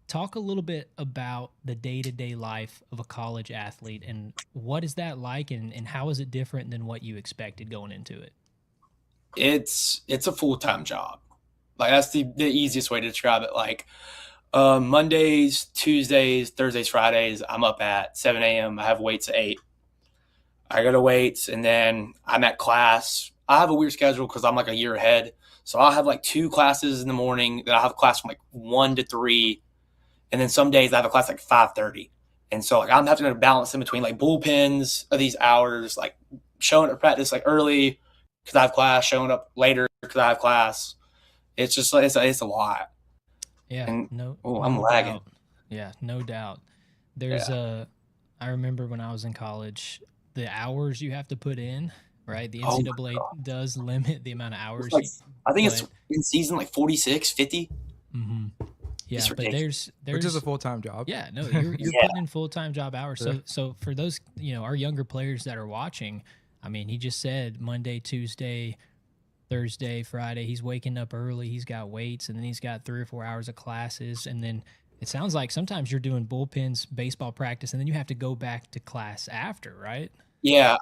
Talk a little bit about the day-to-day life of a college athlete and what is that like and how is it different than what you expected going into it? It's a full-time job. Like that's the easiest way to describe it. Like Mondays, Tuesdays, Thursdays, Fridays, I'm up at 7 a.m. I have weights at 8. I go to weights and then I'm at class. I have a weird schedule because I'm like a year ahead. So I'll have like 2 classes in the morning. Then I'll have a class from like 1 to 3. And then some days I have a class like 5:30. And so like I'm having to balance in between like bullpens of these hours, like showing up at practice like early because I have class, showing up later because I have class. It's just like it's a lot. Yeah. And, no I'm lagging. doubt. Yeah, no doubt. There's I remember when I was in college, the hours you have to put in, right? The NCAA does limit the amount of hours. Like, I think it's in season like 46, 50. Mm-hmm. Yeah, but there's which is a full-time job. Yeah, no, you're putting in full-time job hours. So for those, our younger players that are watching, I mean, he just said Monday, Tuesday, Thursday, Friday, he's waking up early, he's got weights, and then he's got 3 or 4 hours of classes, and then it sounds like sometimes you're doing bullpens, baseball practice, and then you have to go back to class after, right? Yeah,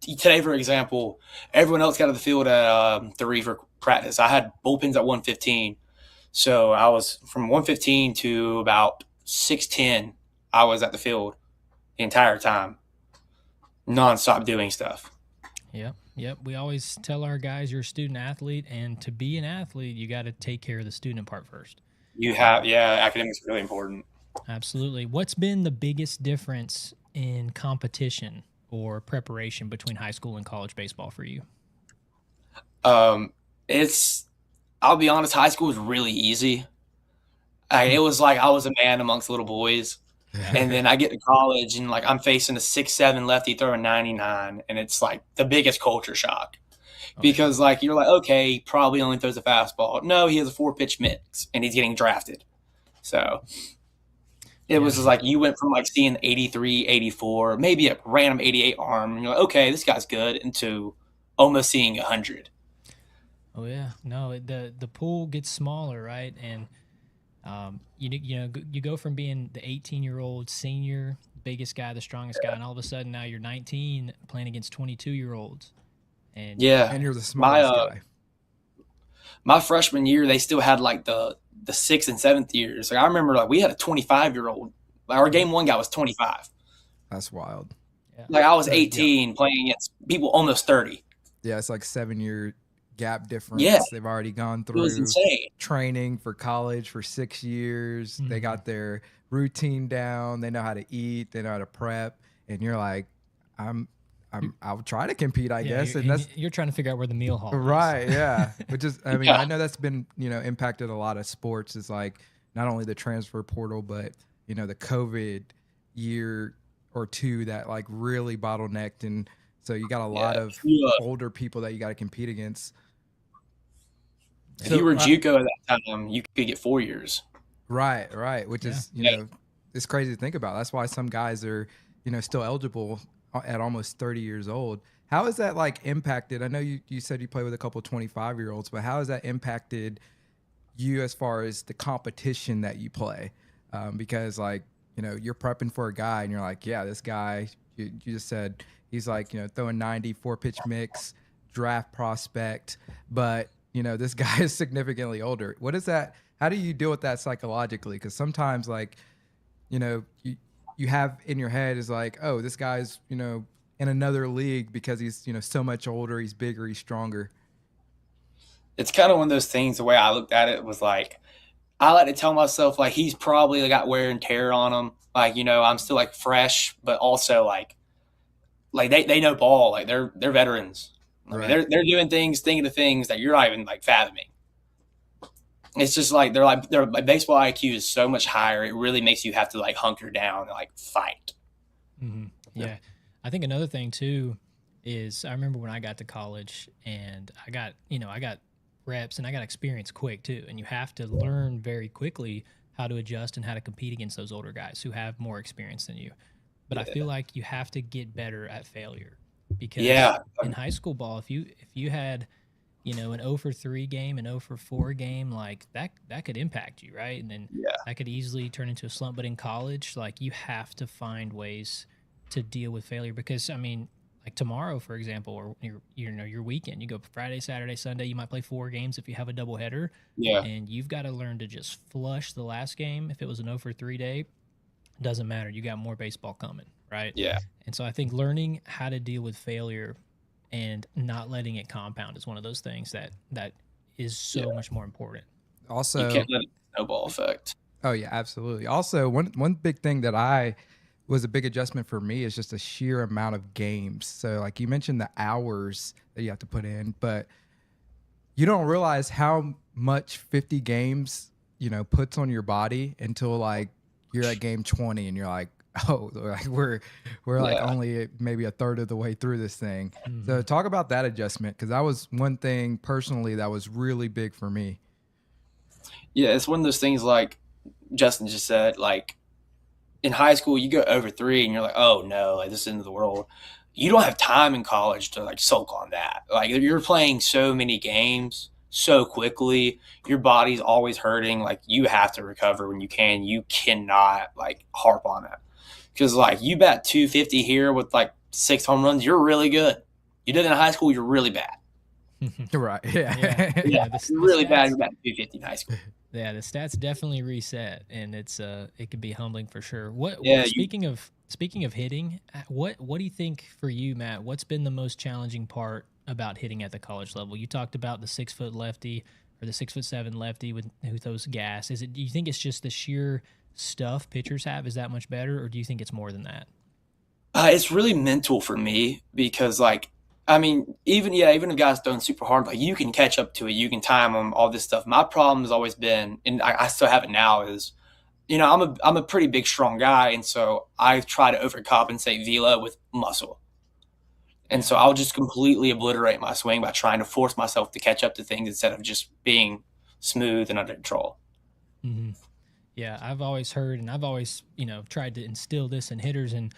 today, for example, everyone else got to the field at 3 for practice. I had bullpens at 1:15, so I was from 1:15 to about 6:10. I was at the field the entire time, nonstop doing stuff. Yep. We always tell our guys you're a student athlete, and to be an athlete, you got to take care of the student part first. Academics are really important. Absolutely. What's been the biggest difference in competition or preparation between high school and college baseball for you? I'll be honest, high school was really easy. It was like I was a man amongst little boys. And then I get to college and like I'm facing a 6'7" lefty throwing 99, and it's like the biggest culture shock. Because like you're like, okay, he probably only throws a fastball. No, he has a 4-pitch mix and he's getting drafted. So It was just like you went from like seeing 83, 84, maybe a random 88 arm, and you're like, okay, this guy's good, into almost seeing 100. Oh yeah, no, the pool gets smaller, right? And you go from being the 18-year-old senior, biggest guy, the strongest guy, and all of a sudden now you're 19 playing against 22-year-olds, and Yeah. And you're the My smallest guy. my freshman year, they still had like the 6th and 7th years. Like I remember, like we had a 25-year-old. Like, our game one guy was 25. That's wild. Like I was Yeah. 18 playing against people almost 30. Yeah, it's like 7-year gap difference. Yeah. They've already gone It was through insane. training for college for 6 years. They got their routine down. They know how to eat. They know how to prep. And you're like, I'll try to compete, I guess. And that's you're trying to figure out where the meal hall is. right. Yeah. Which is, I mean, Yeah. I know that's been, impacted a lot of sports. It's like not only the transfer portal, but, the COVID year or two that like really bottlenecked. And so you got a lot of older people that you got to compete against. If you were JUCO at that time, you could get 4 years. Right. Which is, it's crazy to think about. That's why some guys are, still eligible at almost 30 years old. How has that like impacted? I know you said you play with a couple 25-year-olds, but how has that impacted you as far as the competition that you play? Because like, you're prepping for a guy and you're like, yeah, this guy, you just said he's like, throwing 90, 4-pitch mix, draft prospect, but this guy is significantly older. What is that? How do you deal with that psychologically? Because sometimes like, you have in your head is like, oh, this guy's, in another league because he's, so much older, he's bigger, he's stronger. It's kind of one of those things. The way I looked at it was like, I like to tell myself like he's probably got wear and tear on him. Like, I'm still like fresh, but also like they know ball. Like they're veterans. I mean, they're doing things, thinking of things that you're not even like fathoming. It's just like their baseball IQ is so much higher. It really makes you have to like hunker down and like fight. Mm-hmm. Yeah. I think another thing too is I remember when I got to college and I got reps and I got experience quick too. And you have to learn very quickly how to adjust and how to compete against those older guys who have more experience than you. But I feel like you have to get better at failure because in high school ball, if you had an 0 for 3 game, an 0 for 4 game, like that could impact you, right? And then that could easily turn into a slump. But in college, like you have to find ways to deal with failure because I mean, like tomorrow, for example, or your weekend, you go Friday, Saturday, Sunday, you might play 4 games if you have a doubleheader. Yeah. And you've got to learn to just flush the last game. If it was an 0 for 3 day, doesn't matter. You got more baseball coming, right? Yeah. And so I think learning how to deal with failure and not letting it compound is one of those things that is so much more important. Also, you can't let it snowball effect. Oh yeah, absolutely. Also, one big thing that was a big adjustment for me is just the sheer amount of games. So like you mentioned the hours that you have to put in, but you don't realize how much 50 games, puts on your body until like you're at game 20 and you're like, oh, like we're like only maybe a third of the way through this thing. Mm-hmm. So talk about that adjustment, because that was one thing personally that was really big for me. Yeah, it's one of those things like Justin just said, like in high school you go over 3 and you're like, oh no, like this is the end of the world. You don't have time in college to like sulk on that. Like you're playing so many games so quickly, your body's always hurting. Like you have to recover when you can. You cannot like harp on it. Because, like, you bat 250 here with, like, 6 home runs, you're really good. You did it in high school, you're really bad. Right, yeah. You're really bad, you're batting 250 in high school. Yeah, the stats definitely reset, and it could be humbling for sure. Speaking of hitting, what do you think for you, Matt, what's been the most challenging part about hitting at the college level? You talked about the 6-foot lefty or the 6'7" lefty who throws gas. Do you think it's just the sheer stuff pitchers have is that much better, or do you think it's more than that? It's really mental for me because, like, I mean, even if guys throwing super hard, like you can catch up to it, you can time them, all this stuff. My problem has always been, and I still have it now, is I'm a pretty big, strong guy, and so I try to overcompensate velo with muscle, and so I'll just completely obliterate my swing by trying to force myself to catch up to things instead of just being smooth and under control. Mm-hmm. Yeah, I've always heard, and I've always, tried to instill this in hitters, and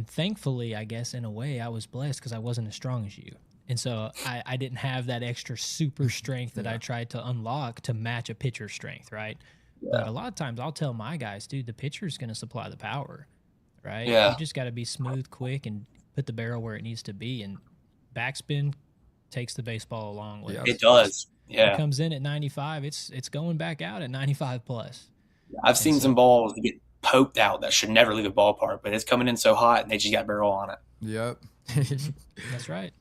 thankfully, I guess in a way, I was blessed because I wasn't as strong as you, and so I didn't have that extra super strength that I tried to unlock to match a pitcher's strength, right? Yeah. But a lot of times, I'll tell my guys, dude, the pitcher's going to supply the power, right? Yeah. You just got to be smooth, quick, and put the barrel where it needs to be, and backspin takes the baseball along with it. It does. Yeah. It comes in at 95. It's going back out at 95 plus. I've seen some balls get poked out that should never leave the ballpark, but it's coming in so hot and they just got barrel on it. Yep. That's right.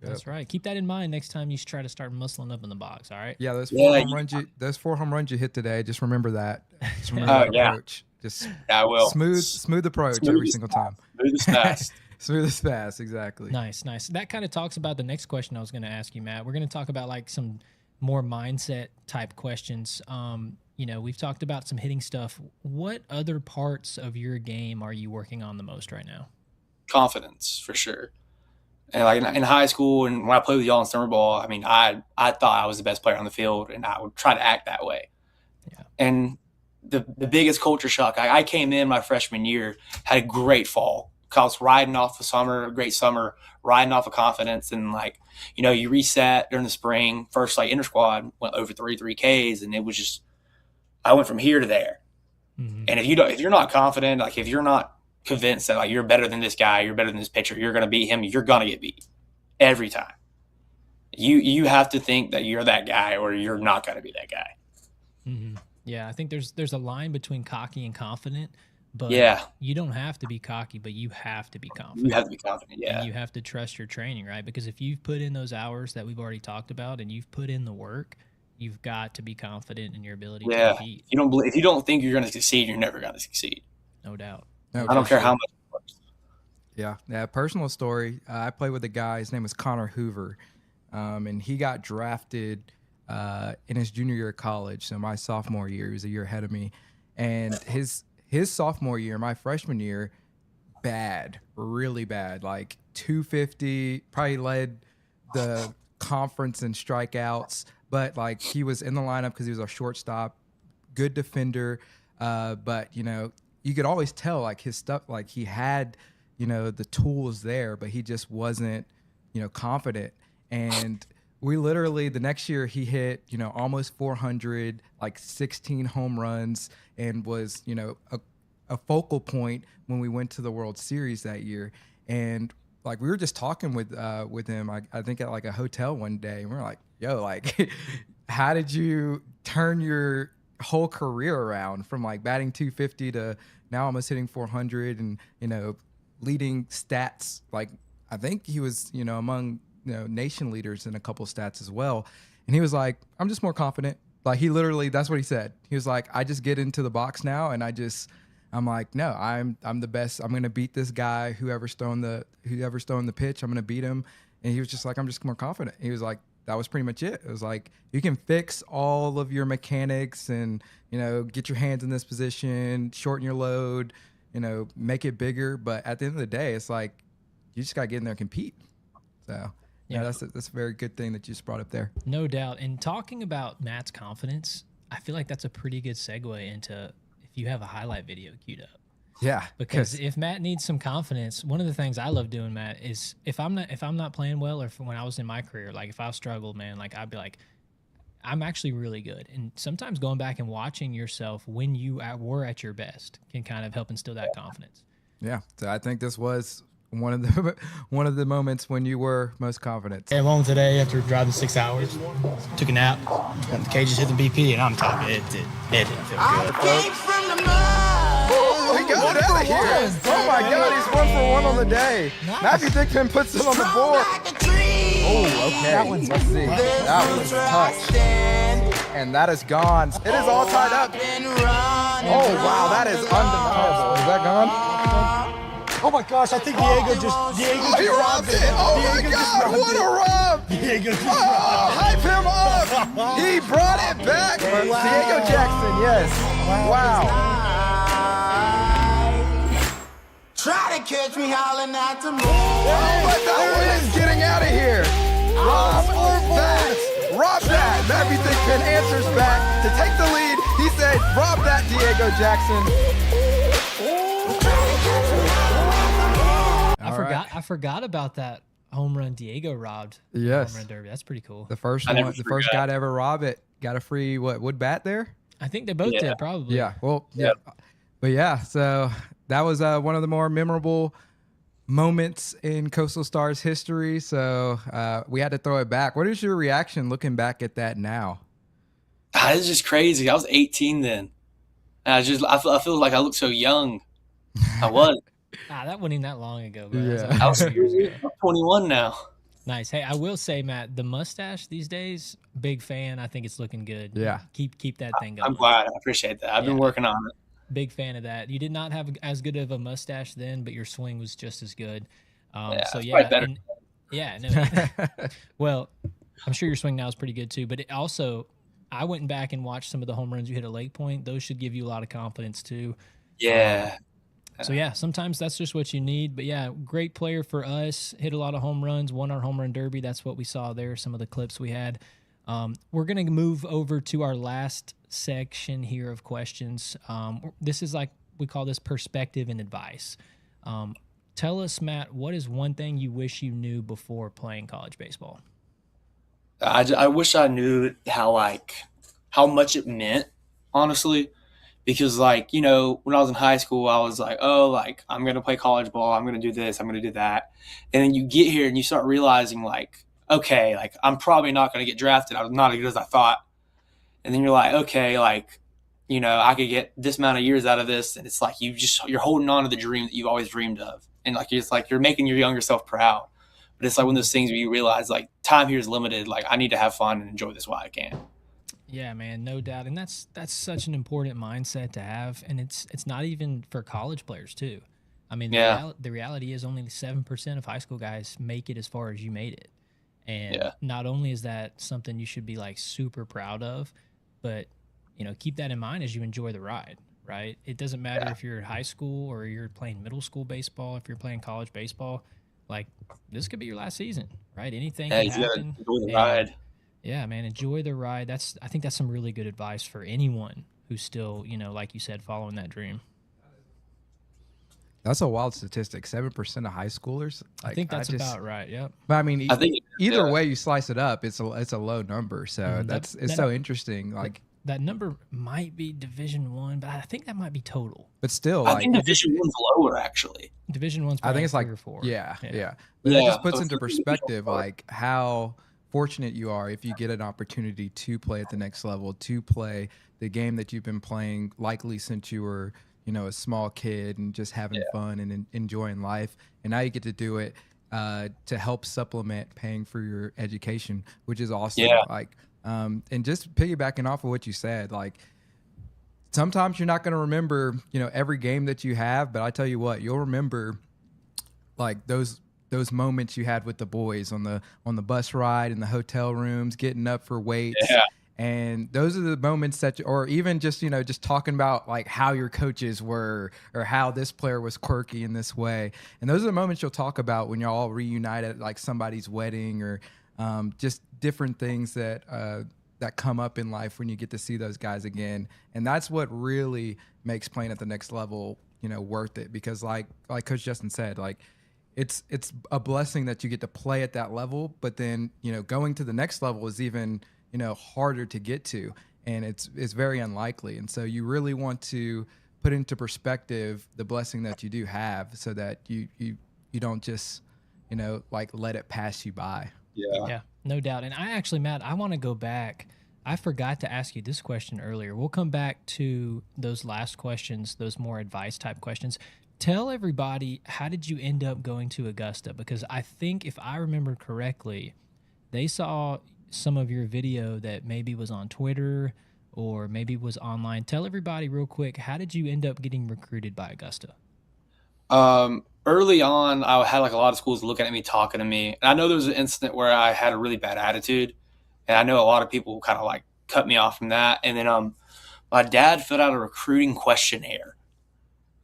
Yep. That's right. Keep that in mind next time you try to start muscling up in the box. All right. Yeah, those four home runs you hit today. Just remember that. Just remember that approach. Just I will. Smooth approach every single time. Smooth as fast. Smooth as fast. Exactly. Nice. That kind of talks about the next question I was going to ask you, Matt. We're going to talk about like some more mindset type questions. We've talked about some hitting stuff. What other parts of your game are you working on the most right now? Confidence, for sure. And like in high school and when I played with y'all in summer ball, I mean, I thought I was the best player on the field, and I would try to act that way. Yeah. And the biggest culture shock, I came in my freshman year, had a great fall. I was riding off the summer, a great summer, riding off of confidence. And you reset during the spring. First, inter squad went over 3Ks, and it was just, I went from here to there. Mm-hmm. And if you're not confident, if you're not convinced that you're better than this guy, you're better than this pitcher, you're going to beat him, you're going to get beat every time. You have to think that you're that guy, or you're not going to be that guy. Mm-hmm. Yeah, I think there's a line between cocky and confident. But you don't have to be cocky, but you have to be confident. You have to be confident, yeah. And you have to trust your training, right? Because if you've put in those hours that we've already talked about and you've put in the work, you've got to be confident in your ability to compete. If you don't think you're going to succeed, you're never going to succeed. No doubt. No, I don't care how much it works. Yeah. Personal story. I played with a guy. His name was Connor Hoover, and he got drafted in his junior year of college. So my sophomore year, he was a year ahead of me, and his sophomore year, my freshman year, really bad, 250, probably led the conference in strikeouts, but he was in the lineup because he was our shortstop, good defender, but you could always tell his stuff, he had the tools there, but he just wasn't confident. And we literally, the next year, he hit almost 400, 16 home runs, and was a focal point when we went to the World Series that year. And we were just talking with him, I think at a hotel one day, and we were like, yo, how did you turn your whole career around from batting 250 to now almost hitting 400 and leading stats? I think he was among nation leaders in a couple stats as well. And he was like, I'm just more confident. He literally, that's what he said. He was like, I just get into the box now, and I'm like, no, I'm the best. I'm gonna beat this guy, whoever's throwing the pitch. I'm gonna beat him. And he was just like, I'm just more confident. He was like, that was pretty much it. It was like, you can fix all of your mechanics and get your hands in this position, shorten your load, make it bigger. But at the end of the day, it's you just gotta get in there and compete. So yeah, that's a very good thing that you just brought up there. No doubt. And talking about Matt's confidence, I feel like that's a pretty good segue into if you have a highlight video queued up. Yeah. Because if Matt needs some confidence, one of the things I love doing, Matt, is if I'm not playing well, or when I was in my career, if I struggled, man, I'd be like, I'm actually really good. And sometimes going back and watching yourself when you were at your best can kind of help instill that confidence. Yeah. So I think this was one of the moments when you were most confident. Came home today after driving 6 hours, took a nap, got the cages, hit the BP, and I'm talking. It didn't feel good. He got it out of here. Oh my God, he's 1 for 1 on the day. Nice. Matthew Thigpen puts it on the board. Oh, okay. Let's see. That was touched. And that is gone. It is all tied up. Oh wow, that is undeniable. Is that gone? Oh my gosh, I think Diego just robbed it. Oh my God, what a rob. Diego just hype him up. He brought it back. Diego Jackson, yes. Wow. Try to catch me howling at the moon. Oh, but that one is getting out of here. Rob that. Matthew Thigpen answers back to take the lead. He said it. Rob that, Diego Jackson. I forgot about that home run Diego robbed. Yes. Home run derby. That's pretty cool. The first guy to ever rob it got a free wood bat there. I think they both did probably. Yeah. Well, yeah. But yeah, so that was one of the more memorable moments in Coastal Stars history. So we had to throw it back. What is your reaction looking back at that now? It's just crazy. I was 18 then. And I feel like I look so young. I was. That wasn't even that long ago, bro. Yeah. I was 21 now. Nice. Hey, I will say, Matt, the mustache these days, big fan. I think it's looking good. Yeah. Keep that thing going. I'm glad. I appreciate that. I've been working on it. Big fan of that. You did not have as good of a mustache then, but your swing was just as good. So yeah, better. No. Well, I'm sure your swing now is pretty good too. But it also, I went back and watched some of the home runs you hit at Lake Point. Those should give you a lot of confidence too. Yeah. So yeah, sometimes that's just what you need. But yeah, great player for us. Hit a lot of home runs. Won our home run derby. That's what we saw there. Some of the clips we had. We're gonna move over to our last section here of questions. This is like, we call this perspective and advice. Tell us, Matt, what is one thing you wish you knew before playing college baseball? I wish I knew how much it meant, honestly, because when I was in high school, I was like, oh, I'm going to play college ball. I'm going to do this. I'm going to do that. And then you get here and you start realizing okay, I'm probably not going to get drafted. I was not as good as I thought. And then you're like, okay, I could get this amount of years out of this. And it's like, you're holding on to the dream that you've always dreamed of. And it's like, you're making your younger self proud. But it's like one of those things where you realize time here is limited. I need to have fun and enjoy this while I can. Yeah, man, no doubt. And that's such an important mindset to have. And it's not even for college players too. I mean, the reality is only 7% of high school guys make it as far as you made it. And not only is that something you should be super proud of, but keep that in mind as you enjoy the ride, right? It doesn't matter if you're in high school or you're playing middle school baseball, if you're playing college baseball, this could be your last season, right? Anything can happen. Enjoy the ride. Yeah, man, enjoy the ride. I think that's some really good advice for anyone who's still, like you said, following that dream. That's a wild statistic. 7% of high schoolers. I think that's about right. Yep. But I mean, I think either way you slice it up, it's a low number. So it's so interesting. That number might be Division I, but I think that might be total. But still, I think Division I's lower actually. Division I's. I think it's 3 or 4. Yeah. But it just puts into perspective how fortunate you are if you get an opportunity to play at the next level, to play the game that you've been playing likely since you were a small kid and just having fun and enjoying life. And now you get to do it to help supplement paying for your education, which is awesome. Yeah. And just piggybacking off of what you said, sometimes you're not going to remember, every game that you have, but I tell you what, you'll remember those moments you had with the boys on the bus ride, in the hotel rooms, getting up for weights. Yeah. And those are the moments or even just, just talking about how your coaches were or how this player was quirky in this way. And those are the moments you'll talk about when you're all reunited at somebody's wedding or just different things that come up in life when you get to see those guys again. And that's what really makes playing at the next level, worth it. Because like Coach Justin said, it's a blessing that you get to play at that level, but then, going to the next level is even, harder to get to, and it's very unlikely. And so you really want to put into perspective the blessing that you do have so that you don't just, let it pass you by. Yeah, no doubt. And Matt, I want to go back. I forgot to ask you this question earlier. We'll come back to those last questions, those more advice type questions. Tell everybody, how did you end up going to Augusta? Because I think if I remember correctly, they saw some of your video that maybe was on Twitter or maybe was online. Tell everybody real quick, how did you end up getting recruited by Augusta? Early on, I had a lot of schools looking at me, talking to me. And I know there was an incident where I had a really bad attitude. And I know a lot of people kind of cut me off from that. And then my dad filled out a recruiting questionnaire,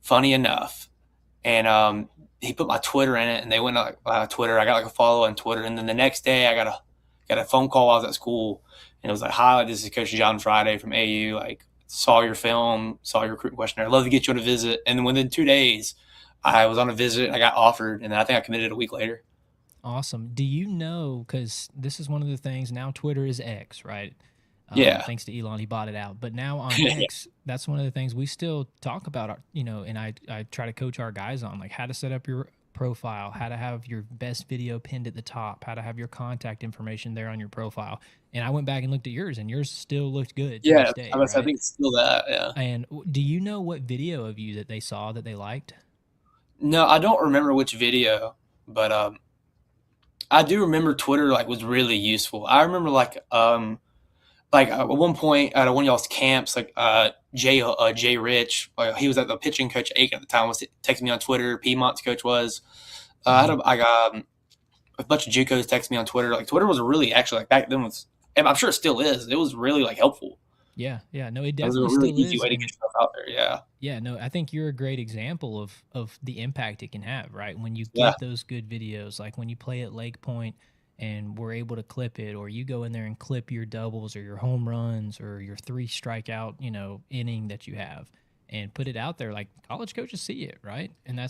funny enough. And he put my Twitter in it, and they went on Twitter. I got a follow on Twitter. And then the next day I got a phone call while I was at school. And it was hi, this is Coach John Friday from AU. saw your film, saw your recruiting questionnaire. I'd love to get you on a visit. And then within 2 days, I was on a visit. I got offered, and I think I committed a week later. Awesome. Do you know, because this is one of the things, now Twitter is X, right? Yeah. Thanks to Elon, he bought it out. But now on Yeah. X, that's one of the things we still talk about, and I try to coach our guys on, like how to set up your profile, how to have your best video pinned at the top, how to have your contact information there on your profile. And I went back and looked at yours, and yours still looked good to Yeah. this day, I right? think it's still that. Yeah. And do you know what video of you that they saw that they liked? No, I don't remember which video, but I do remember Twitter was really useful. I remember at one point at one of y'all's camps, Jay Rich, he was at the pitching coach at Aiken at the time, was texting me on Twitter. Piedmont's coach was. I got a bunch of JUCOs text me on Twitter. Twitter was really actually back then and I'm sure it still is. It was really helpful. Yeah, no, it It was definitely a really still easy is. way to get stuff out there. Yeah. Yeah, no, I think you're a great example of the impact it can have, right? When you Yeah. get those good videos, like when you play at Lake Point and we're able to clip it, or you go in there and clip your doubles or your home runs or your 3 strikeout, inning that you have and put it out there, like college coaches see it, right? And I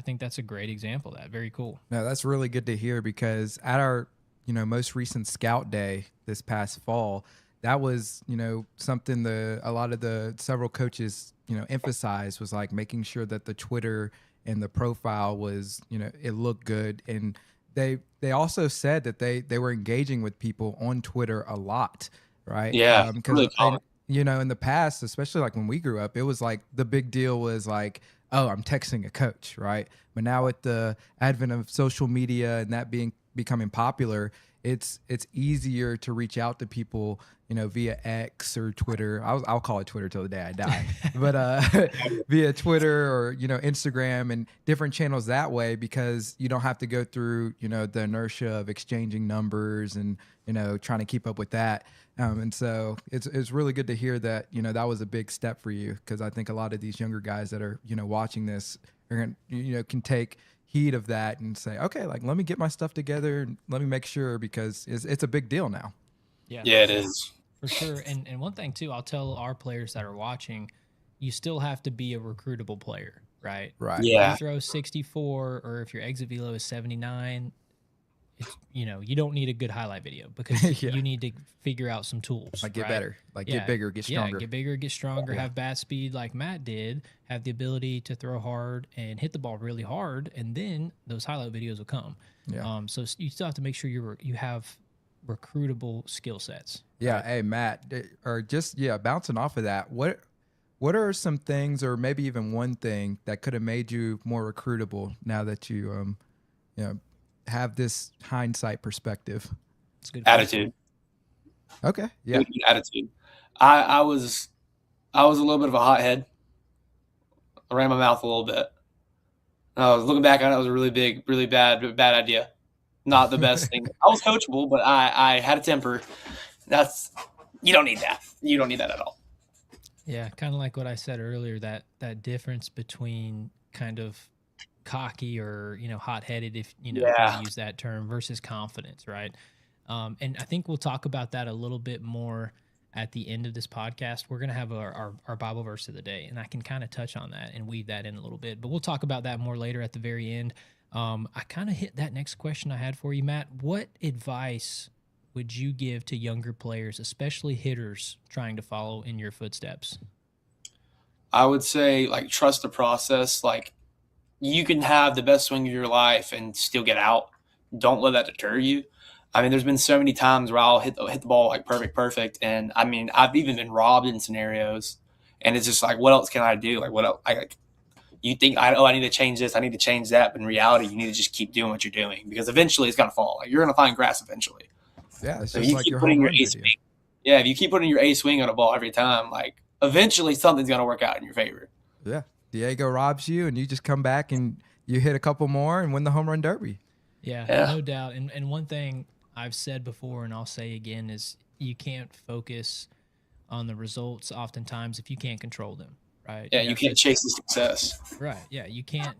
think that's a great example of that. Very cool. No, that's really good to hear, because at our, most recent scout day this past fall, that was, something a lot of the several coaches, emphasized was making sure that the Twitter and the profile was, it looked good. And they also said that they were engaging with people on Twitter a lot, right? Yeah. Because really common. in the past, especially when we grew up, it was the big deal was oh, I'm texting a coach, right? But now with the advent of social media and that becoming popular, it's easier to reach out to people, via X or Twitter. I'll call it Twitter till the day I die, but via Twitter or Instagram and different channels that way, because you don't have to go through the inertia of exchanging numbers and trying to keep up with that. And so it's really good to hear that that was a big step for you, because I think a lot of these younger guys that are watching this are gonna, can take heed of that and say, okay, let me get my stuff together and let me make sure, because it's a big deal now. Yeah, Yeah, it is. for sure. And one thing too, I'll tell our players that are watching, you still have to be a recruitable player, right? Right. Yeah. If you throw 64 or if your exit velo is 79, it's, you don't need a good highlight video, because Yeah. you need to figure out some tools. Get right? better, Yeah. get bigger, get stronger. Yeah, get bigger, get stronger, have bat speed like Matt did, have the ability to throw hard and hit the ball really hard, and then those highlight videos will come. Yeah. So you still have to make sure you have recruitable skill sets. Yeah. right? Hey, Matt, or just bouncing off of that, what are some things, or maybe even one thing that could have made you more recruitable now that you have this hindsight perspective? It's a good Attitude. Okay. Yeah. Good attitude. I was a little bit of a hothead. I ran my mouth a little bit. I was looking back on it. It was a really bad idea. Not the best thing. I was coachable, but I had a temper. You don't need that. You don't need that at all. Yeah, kind of like what I said earlier, that difference between kind of cocky or hot-headed, if if Yeah. you use that term, versus confidence, right? And I think we'll talk about that a little bit more at the end of this podcast. We're gonna have our Bible verse of the day, and I can kind of touch on that and weave that in a little bit, but we'll talk about that more later at the very end. I kind of hit that next question I had for you, Matt. What advice would you give to younger players, especially hitters trying to follow in your footsteps? I would say trust the process. You can have the best swing of your life and still get out. Don't let that deter you. I mean, there's been so many times where I'll hit the ball perfect, and I mean, I've even been robbed in scenarios, and it's just what else can I do? What else? You think I need to change this, I need to change that, but in reality, you need to just keep doing what you're doing, because eventually it's gonna fall. You're gonna find grass eventually. Yeah. It's So just you like keep your putting home your run A video. swing. Yeah, if you keep putting your A swing on a ball every time, eventually something's gonna work out in your favor. Yeah. Diego robs you, and you just come back and you hit a couple more and win the home run derby. Yeah, Yeah. no doubt. And one thing I've said before and I'll say again is you can't focus on the results oftentimes if you can't control them, right? Yeah, you can't chase the success. Right. Yeah, you can't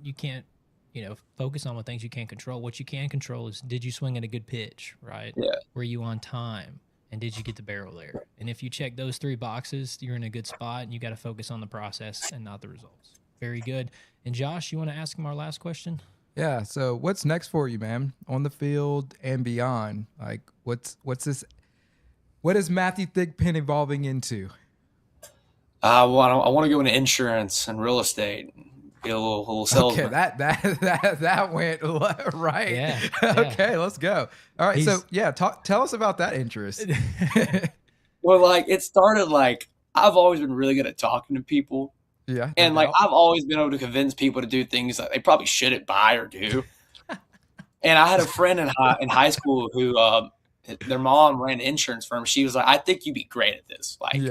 focus on what things you can't control. What you can control is, did you swing at a good pitch, right? Yeah. Were you on time? And did you get the barrel there? And if you check those 3 boxes, you're in a good spot, and you got to focus on the process and not the results. Very good. And Josh, you want to ask him our last question? Yeah. So what's next for you, man? On the field and beyond. Like, what's this? What is Matthew Thigpen evolving into? I want to go into insurance and real estate. Be a little salesman. Okay, that went right. Yeah. Okay, let's go. All right, so tell us about that interest. Well, like it started like I've always been really good at talking to people. Yeah. And like I've always been able to convince people to do things that they probably shouldn't buy or do. And I had a friend in high school who their mom ran an insurance firm. She was like, "I think you'd be great at this. Like,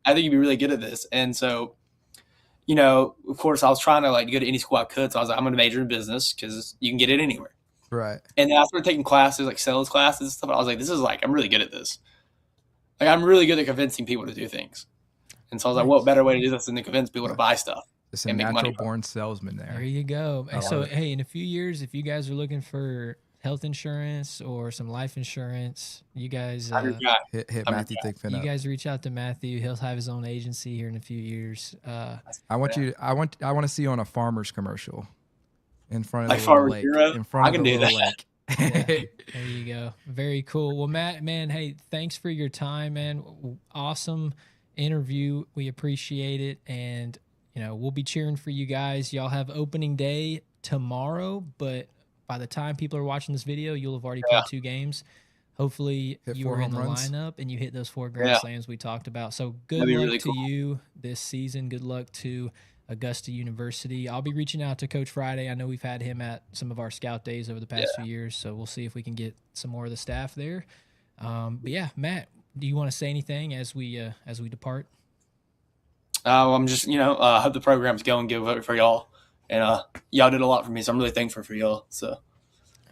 I think you'd be really good at this." And so, you know, of course, I was trying to like go to any school I could. So I was like, I'm going to major in business because you can get it anywhere. Right. And then I started taking classes, like sales classes and stuff. I was like, this is like, I'm really good at this. Like, I'm really good at convincing people to do things. And so I was like, what better way to do this than to convince people to buy stuff? It's a natural born salesman there. There you go. So, hey, in a few years, if you guys are looking for health insurance or some life insurance, you guys hit Matthew Thigpen up. You guys reach out to Matthew. He'll have his own agency here in a few years. I want to see you on a farmer's commercial in front of like the little lake. Hero? In front I of can the do little that. lake. There you go. Very cool. Well, Matt, man, hey, thanks for your time, man. Awesome interview. We appreciate it. And, you know, we'll be cheering for you guys. Y'all have opening day tomorrow, but by the time people are watching this video, you'll have already played 2 games. Hopefully you were in the lineup and you hit those 4 grand slams we talked about. So good luck really to you this season. Good luck to Augusta University. I'll be reaching out to Coach Friday. I know we've had him at some of our scout days over the past few years, so we'll see if we can get some more of the staff there. But yeah, Matt, do you want to say anything as we depart? I'm just, you know, I hope the program's going good for y'all. And y'all did a lot for me, so I'm really thankful for y'all. So,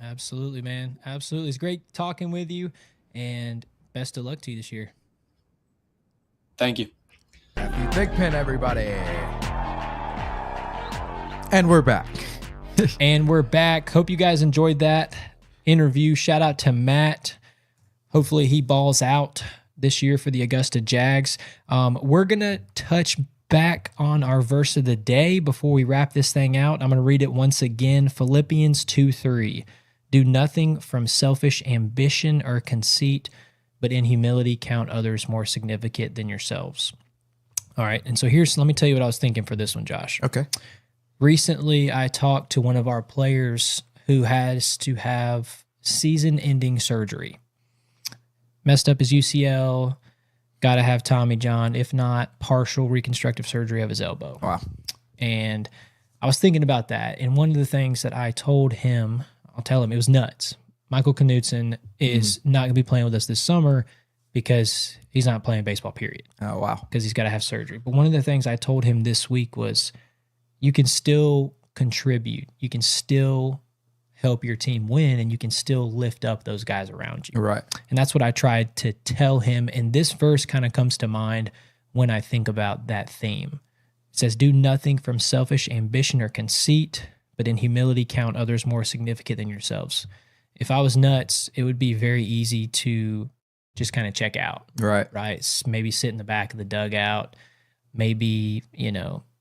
absolutely, man. Absolutely. It's great talking with you, and best of luck to you this year. Thank you. Matthew Thigpen, everybody. And we're back. And we're back. Hope you guys enjoyed that interview. Shout out to Matt. Hopefully he balls out this year for the Augusta Jags. We're going to touch back on our verse of the day before we wrap this thing out. I'm going to read it once again. Philippians 2:3. Do nothing from selfish ambition or conceit, but in humility count others more significant than yourselves. All right. And so let me tell you what I was thinking for this one, Josh. Okay. Recently, I talked to one of our players who has to have season-ending surgery. Messed up his UCL, got to have Tommy John, if not partial reconstructive surgery of his elbow. Wow. And I was thinking about that. And one of the things that I told him, I'll tell him, it was nuts. Michael Knutson is not going to be playing with us this summer because he's not playing baseball, period. Oh, wow. Because he's got to have surgery. But one of the things I told him this week was you can still contribute. You can still help your team win, and you can still lift up those guys around you. Right. And that's what I tried to tell him. And this verse kind of comes to mind when I think about that theme. It says, do nothing from selfish ambition or conceit, but in humility count others more significant than yourselves. If I was nuts, it would be very easy to just kind of check out. Right. Right. Maybe sit in the back of the dugout, maybe,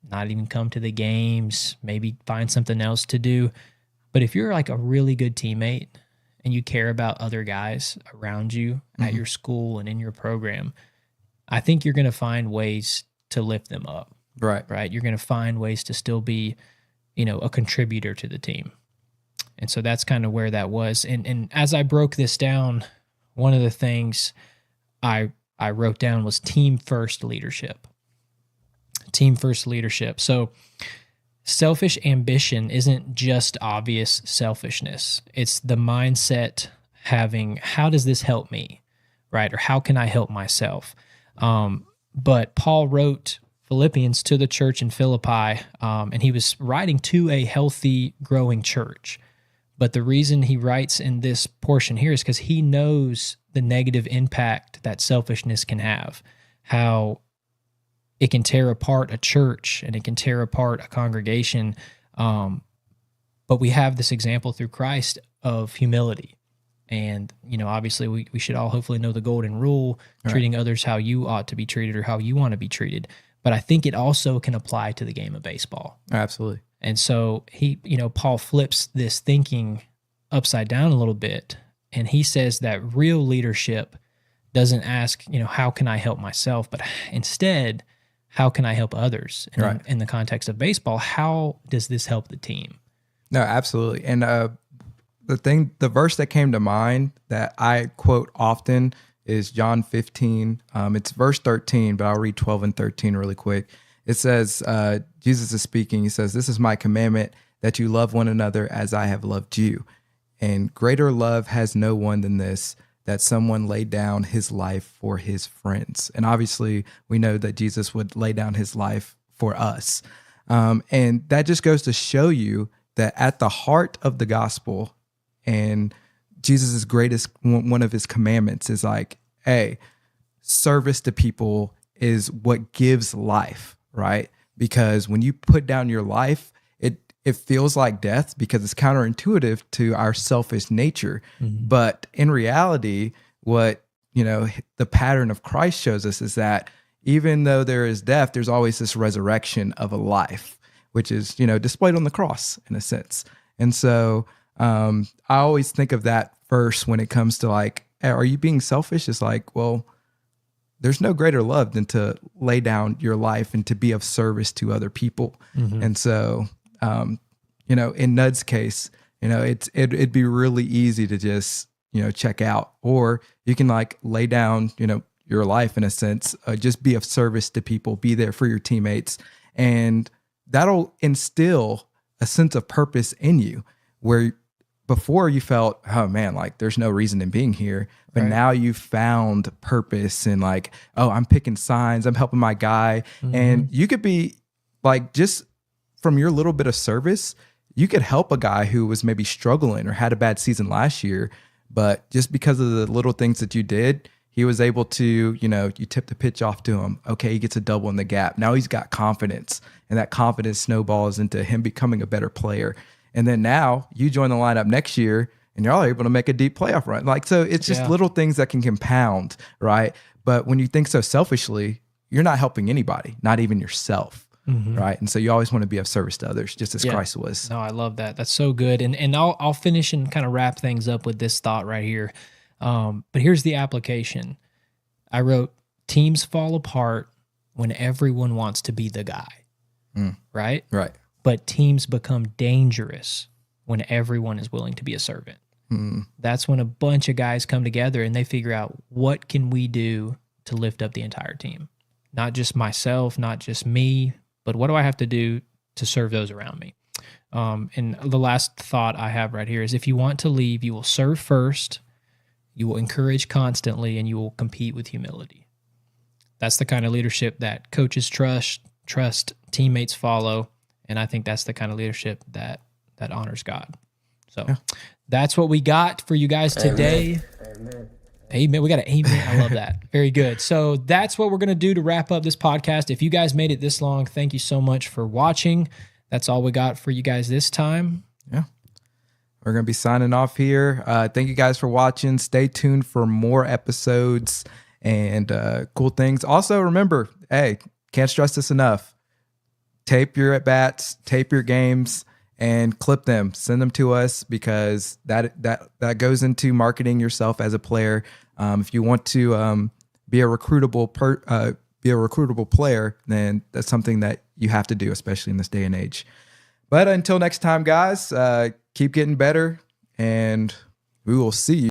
not even come to the games, maybe find something else to do. But if you're like a really good teammate and you care about other guys around you at your school and in your program, I think you're going to find ways to lift them up. Right. Right. You're going to find ways to still be, a contributor to the team. And so that's kind of where that was. And as I broke this down, one of the things I wrote down was team first leadership. Team first leadership. So selfish ambition isn't just obvious selfishness. It's the mindset having, how does this help me? Right? Or how can I help myself? But Paul wrote Philippians to the church in Philippi, and he was writing to a healthy, growing church. But the reason he writes in this portion here is because he knows the negative impact that selfishness can have, how it can tear apart a church and it can tear apart a congregation. But we have this example through Christ of humility, And, obviously we should all hopefully know the golden rule, treating others how you ought to be treated or how you want to be treated. But I think it also can apply to the game of baseball. Absolutely. And so Paul flips this thinking upside down a little bit. And he says that real leadership doesn't ask, how can I help myself? But instead, how can I help others? And in the context of baseball, how does this help the team? No, absolutely. And the verse that came to mind that I quote often is John 15. It's verse 13, but I'll read 12 and 13 really quick. It says, Jesus is speaking. He says, "This is my commandment, that you love one another as I have loved you. And greater love has no one than this, that someone laid down his life for his friends." And obviously, we know that Jesus would lay down his life for us. And that just goes to show you that at the heart of the gospel and Jesus' greatest, one of his commandments is like, hey, service to people is what gives life, right? Because when you put down your life, it feels like death because it's counterintuitive to our selfish nature. Mm-hmm. But in reality, what, the pattern of Christ shows us is that even though there is death, there's always this resurrection of a life, which is, displayed on the cross in a sense. And so I always think of that verse when it comes to like, hey, are you being selfish? It's like, well, there's no greater love than to lay down your life and to be of service to other people. Mm-hmm. And so, in Nud's case, it'd be really easy to just, check out, or you can like lay down, your life in a sense, just be of service to people, be there for your teammates. And that'll instill a sense of purpose in you where before you felt, oh man, like there's no reason in being here. But now you've found purpose and like, oh, I'm picking signs, I'm helping my guy. Mm-hmm. And you could be like, just from your little bit of service, you could help a guy who was maybe struggling or had a bad season last year. But just because of the little things that you did, he was able to, you tip the pitch off to him. Okay, he gets a double in the gap. Now he's got confidence, and that confidence snowballs into him becoming a better player. And then now you join the lineup next year and you're all able to make a deep playoff run. Like, so it's just little things that can compound, right? But when you think so selfishly, you're not helping anybody, not even yourself, right? And so you always want to be of service to others, just as Christ was. No, I love that. That's so good. And I'll finish and kind of wrap things up with this thought right here. But here's the application. I wrote, teams fall apart when everyone wants to be the guy, right? Right. But teams become dangerous when everyone is willing to be a servant. That's when a bunch of guys come together and they figure out, what can we do to lift up the entire team? Not just myself, not just me, but what do I have to do to serve those around me? And the last thought I have right here is, if you want to leave, you will serve first, you will encourage constantly, and you will compete with humility. That's the kind of leadership that coaches trust, teammates follow. And I think that's the kind of leadership that honors God. So that's what we got for you guys today. Amen. We got an amen. I love that. Very good. So that's what we're going to do to wrap up this podcast. If you guys made it this long, thank you so much for watching. That's all we got for you guys this time. Yeah. We're going to be signing off here. Thank you guys for watching. Stay tuned for more episodes and cool things. Also, remember, hey, can't stress this enough. Tape your at-bats, tape your games, and clip them. Send them to us, because that goes into marketing yourself as a player. If you want to be a recruitable player, then that's something that you have to do, especially in this day and age. But until next time, guys, keep getting better, and we will see you.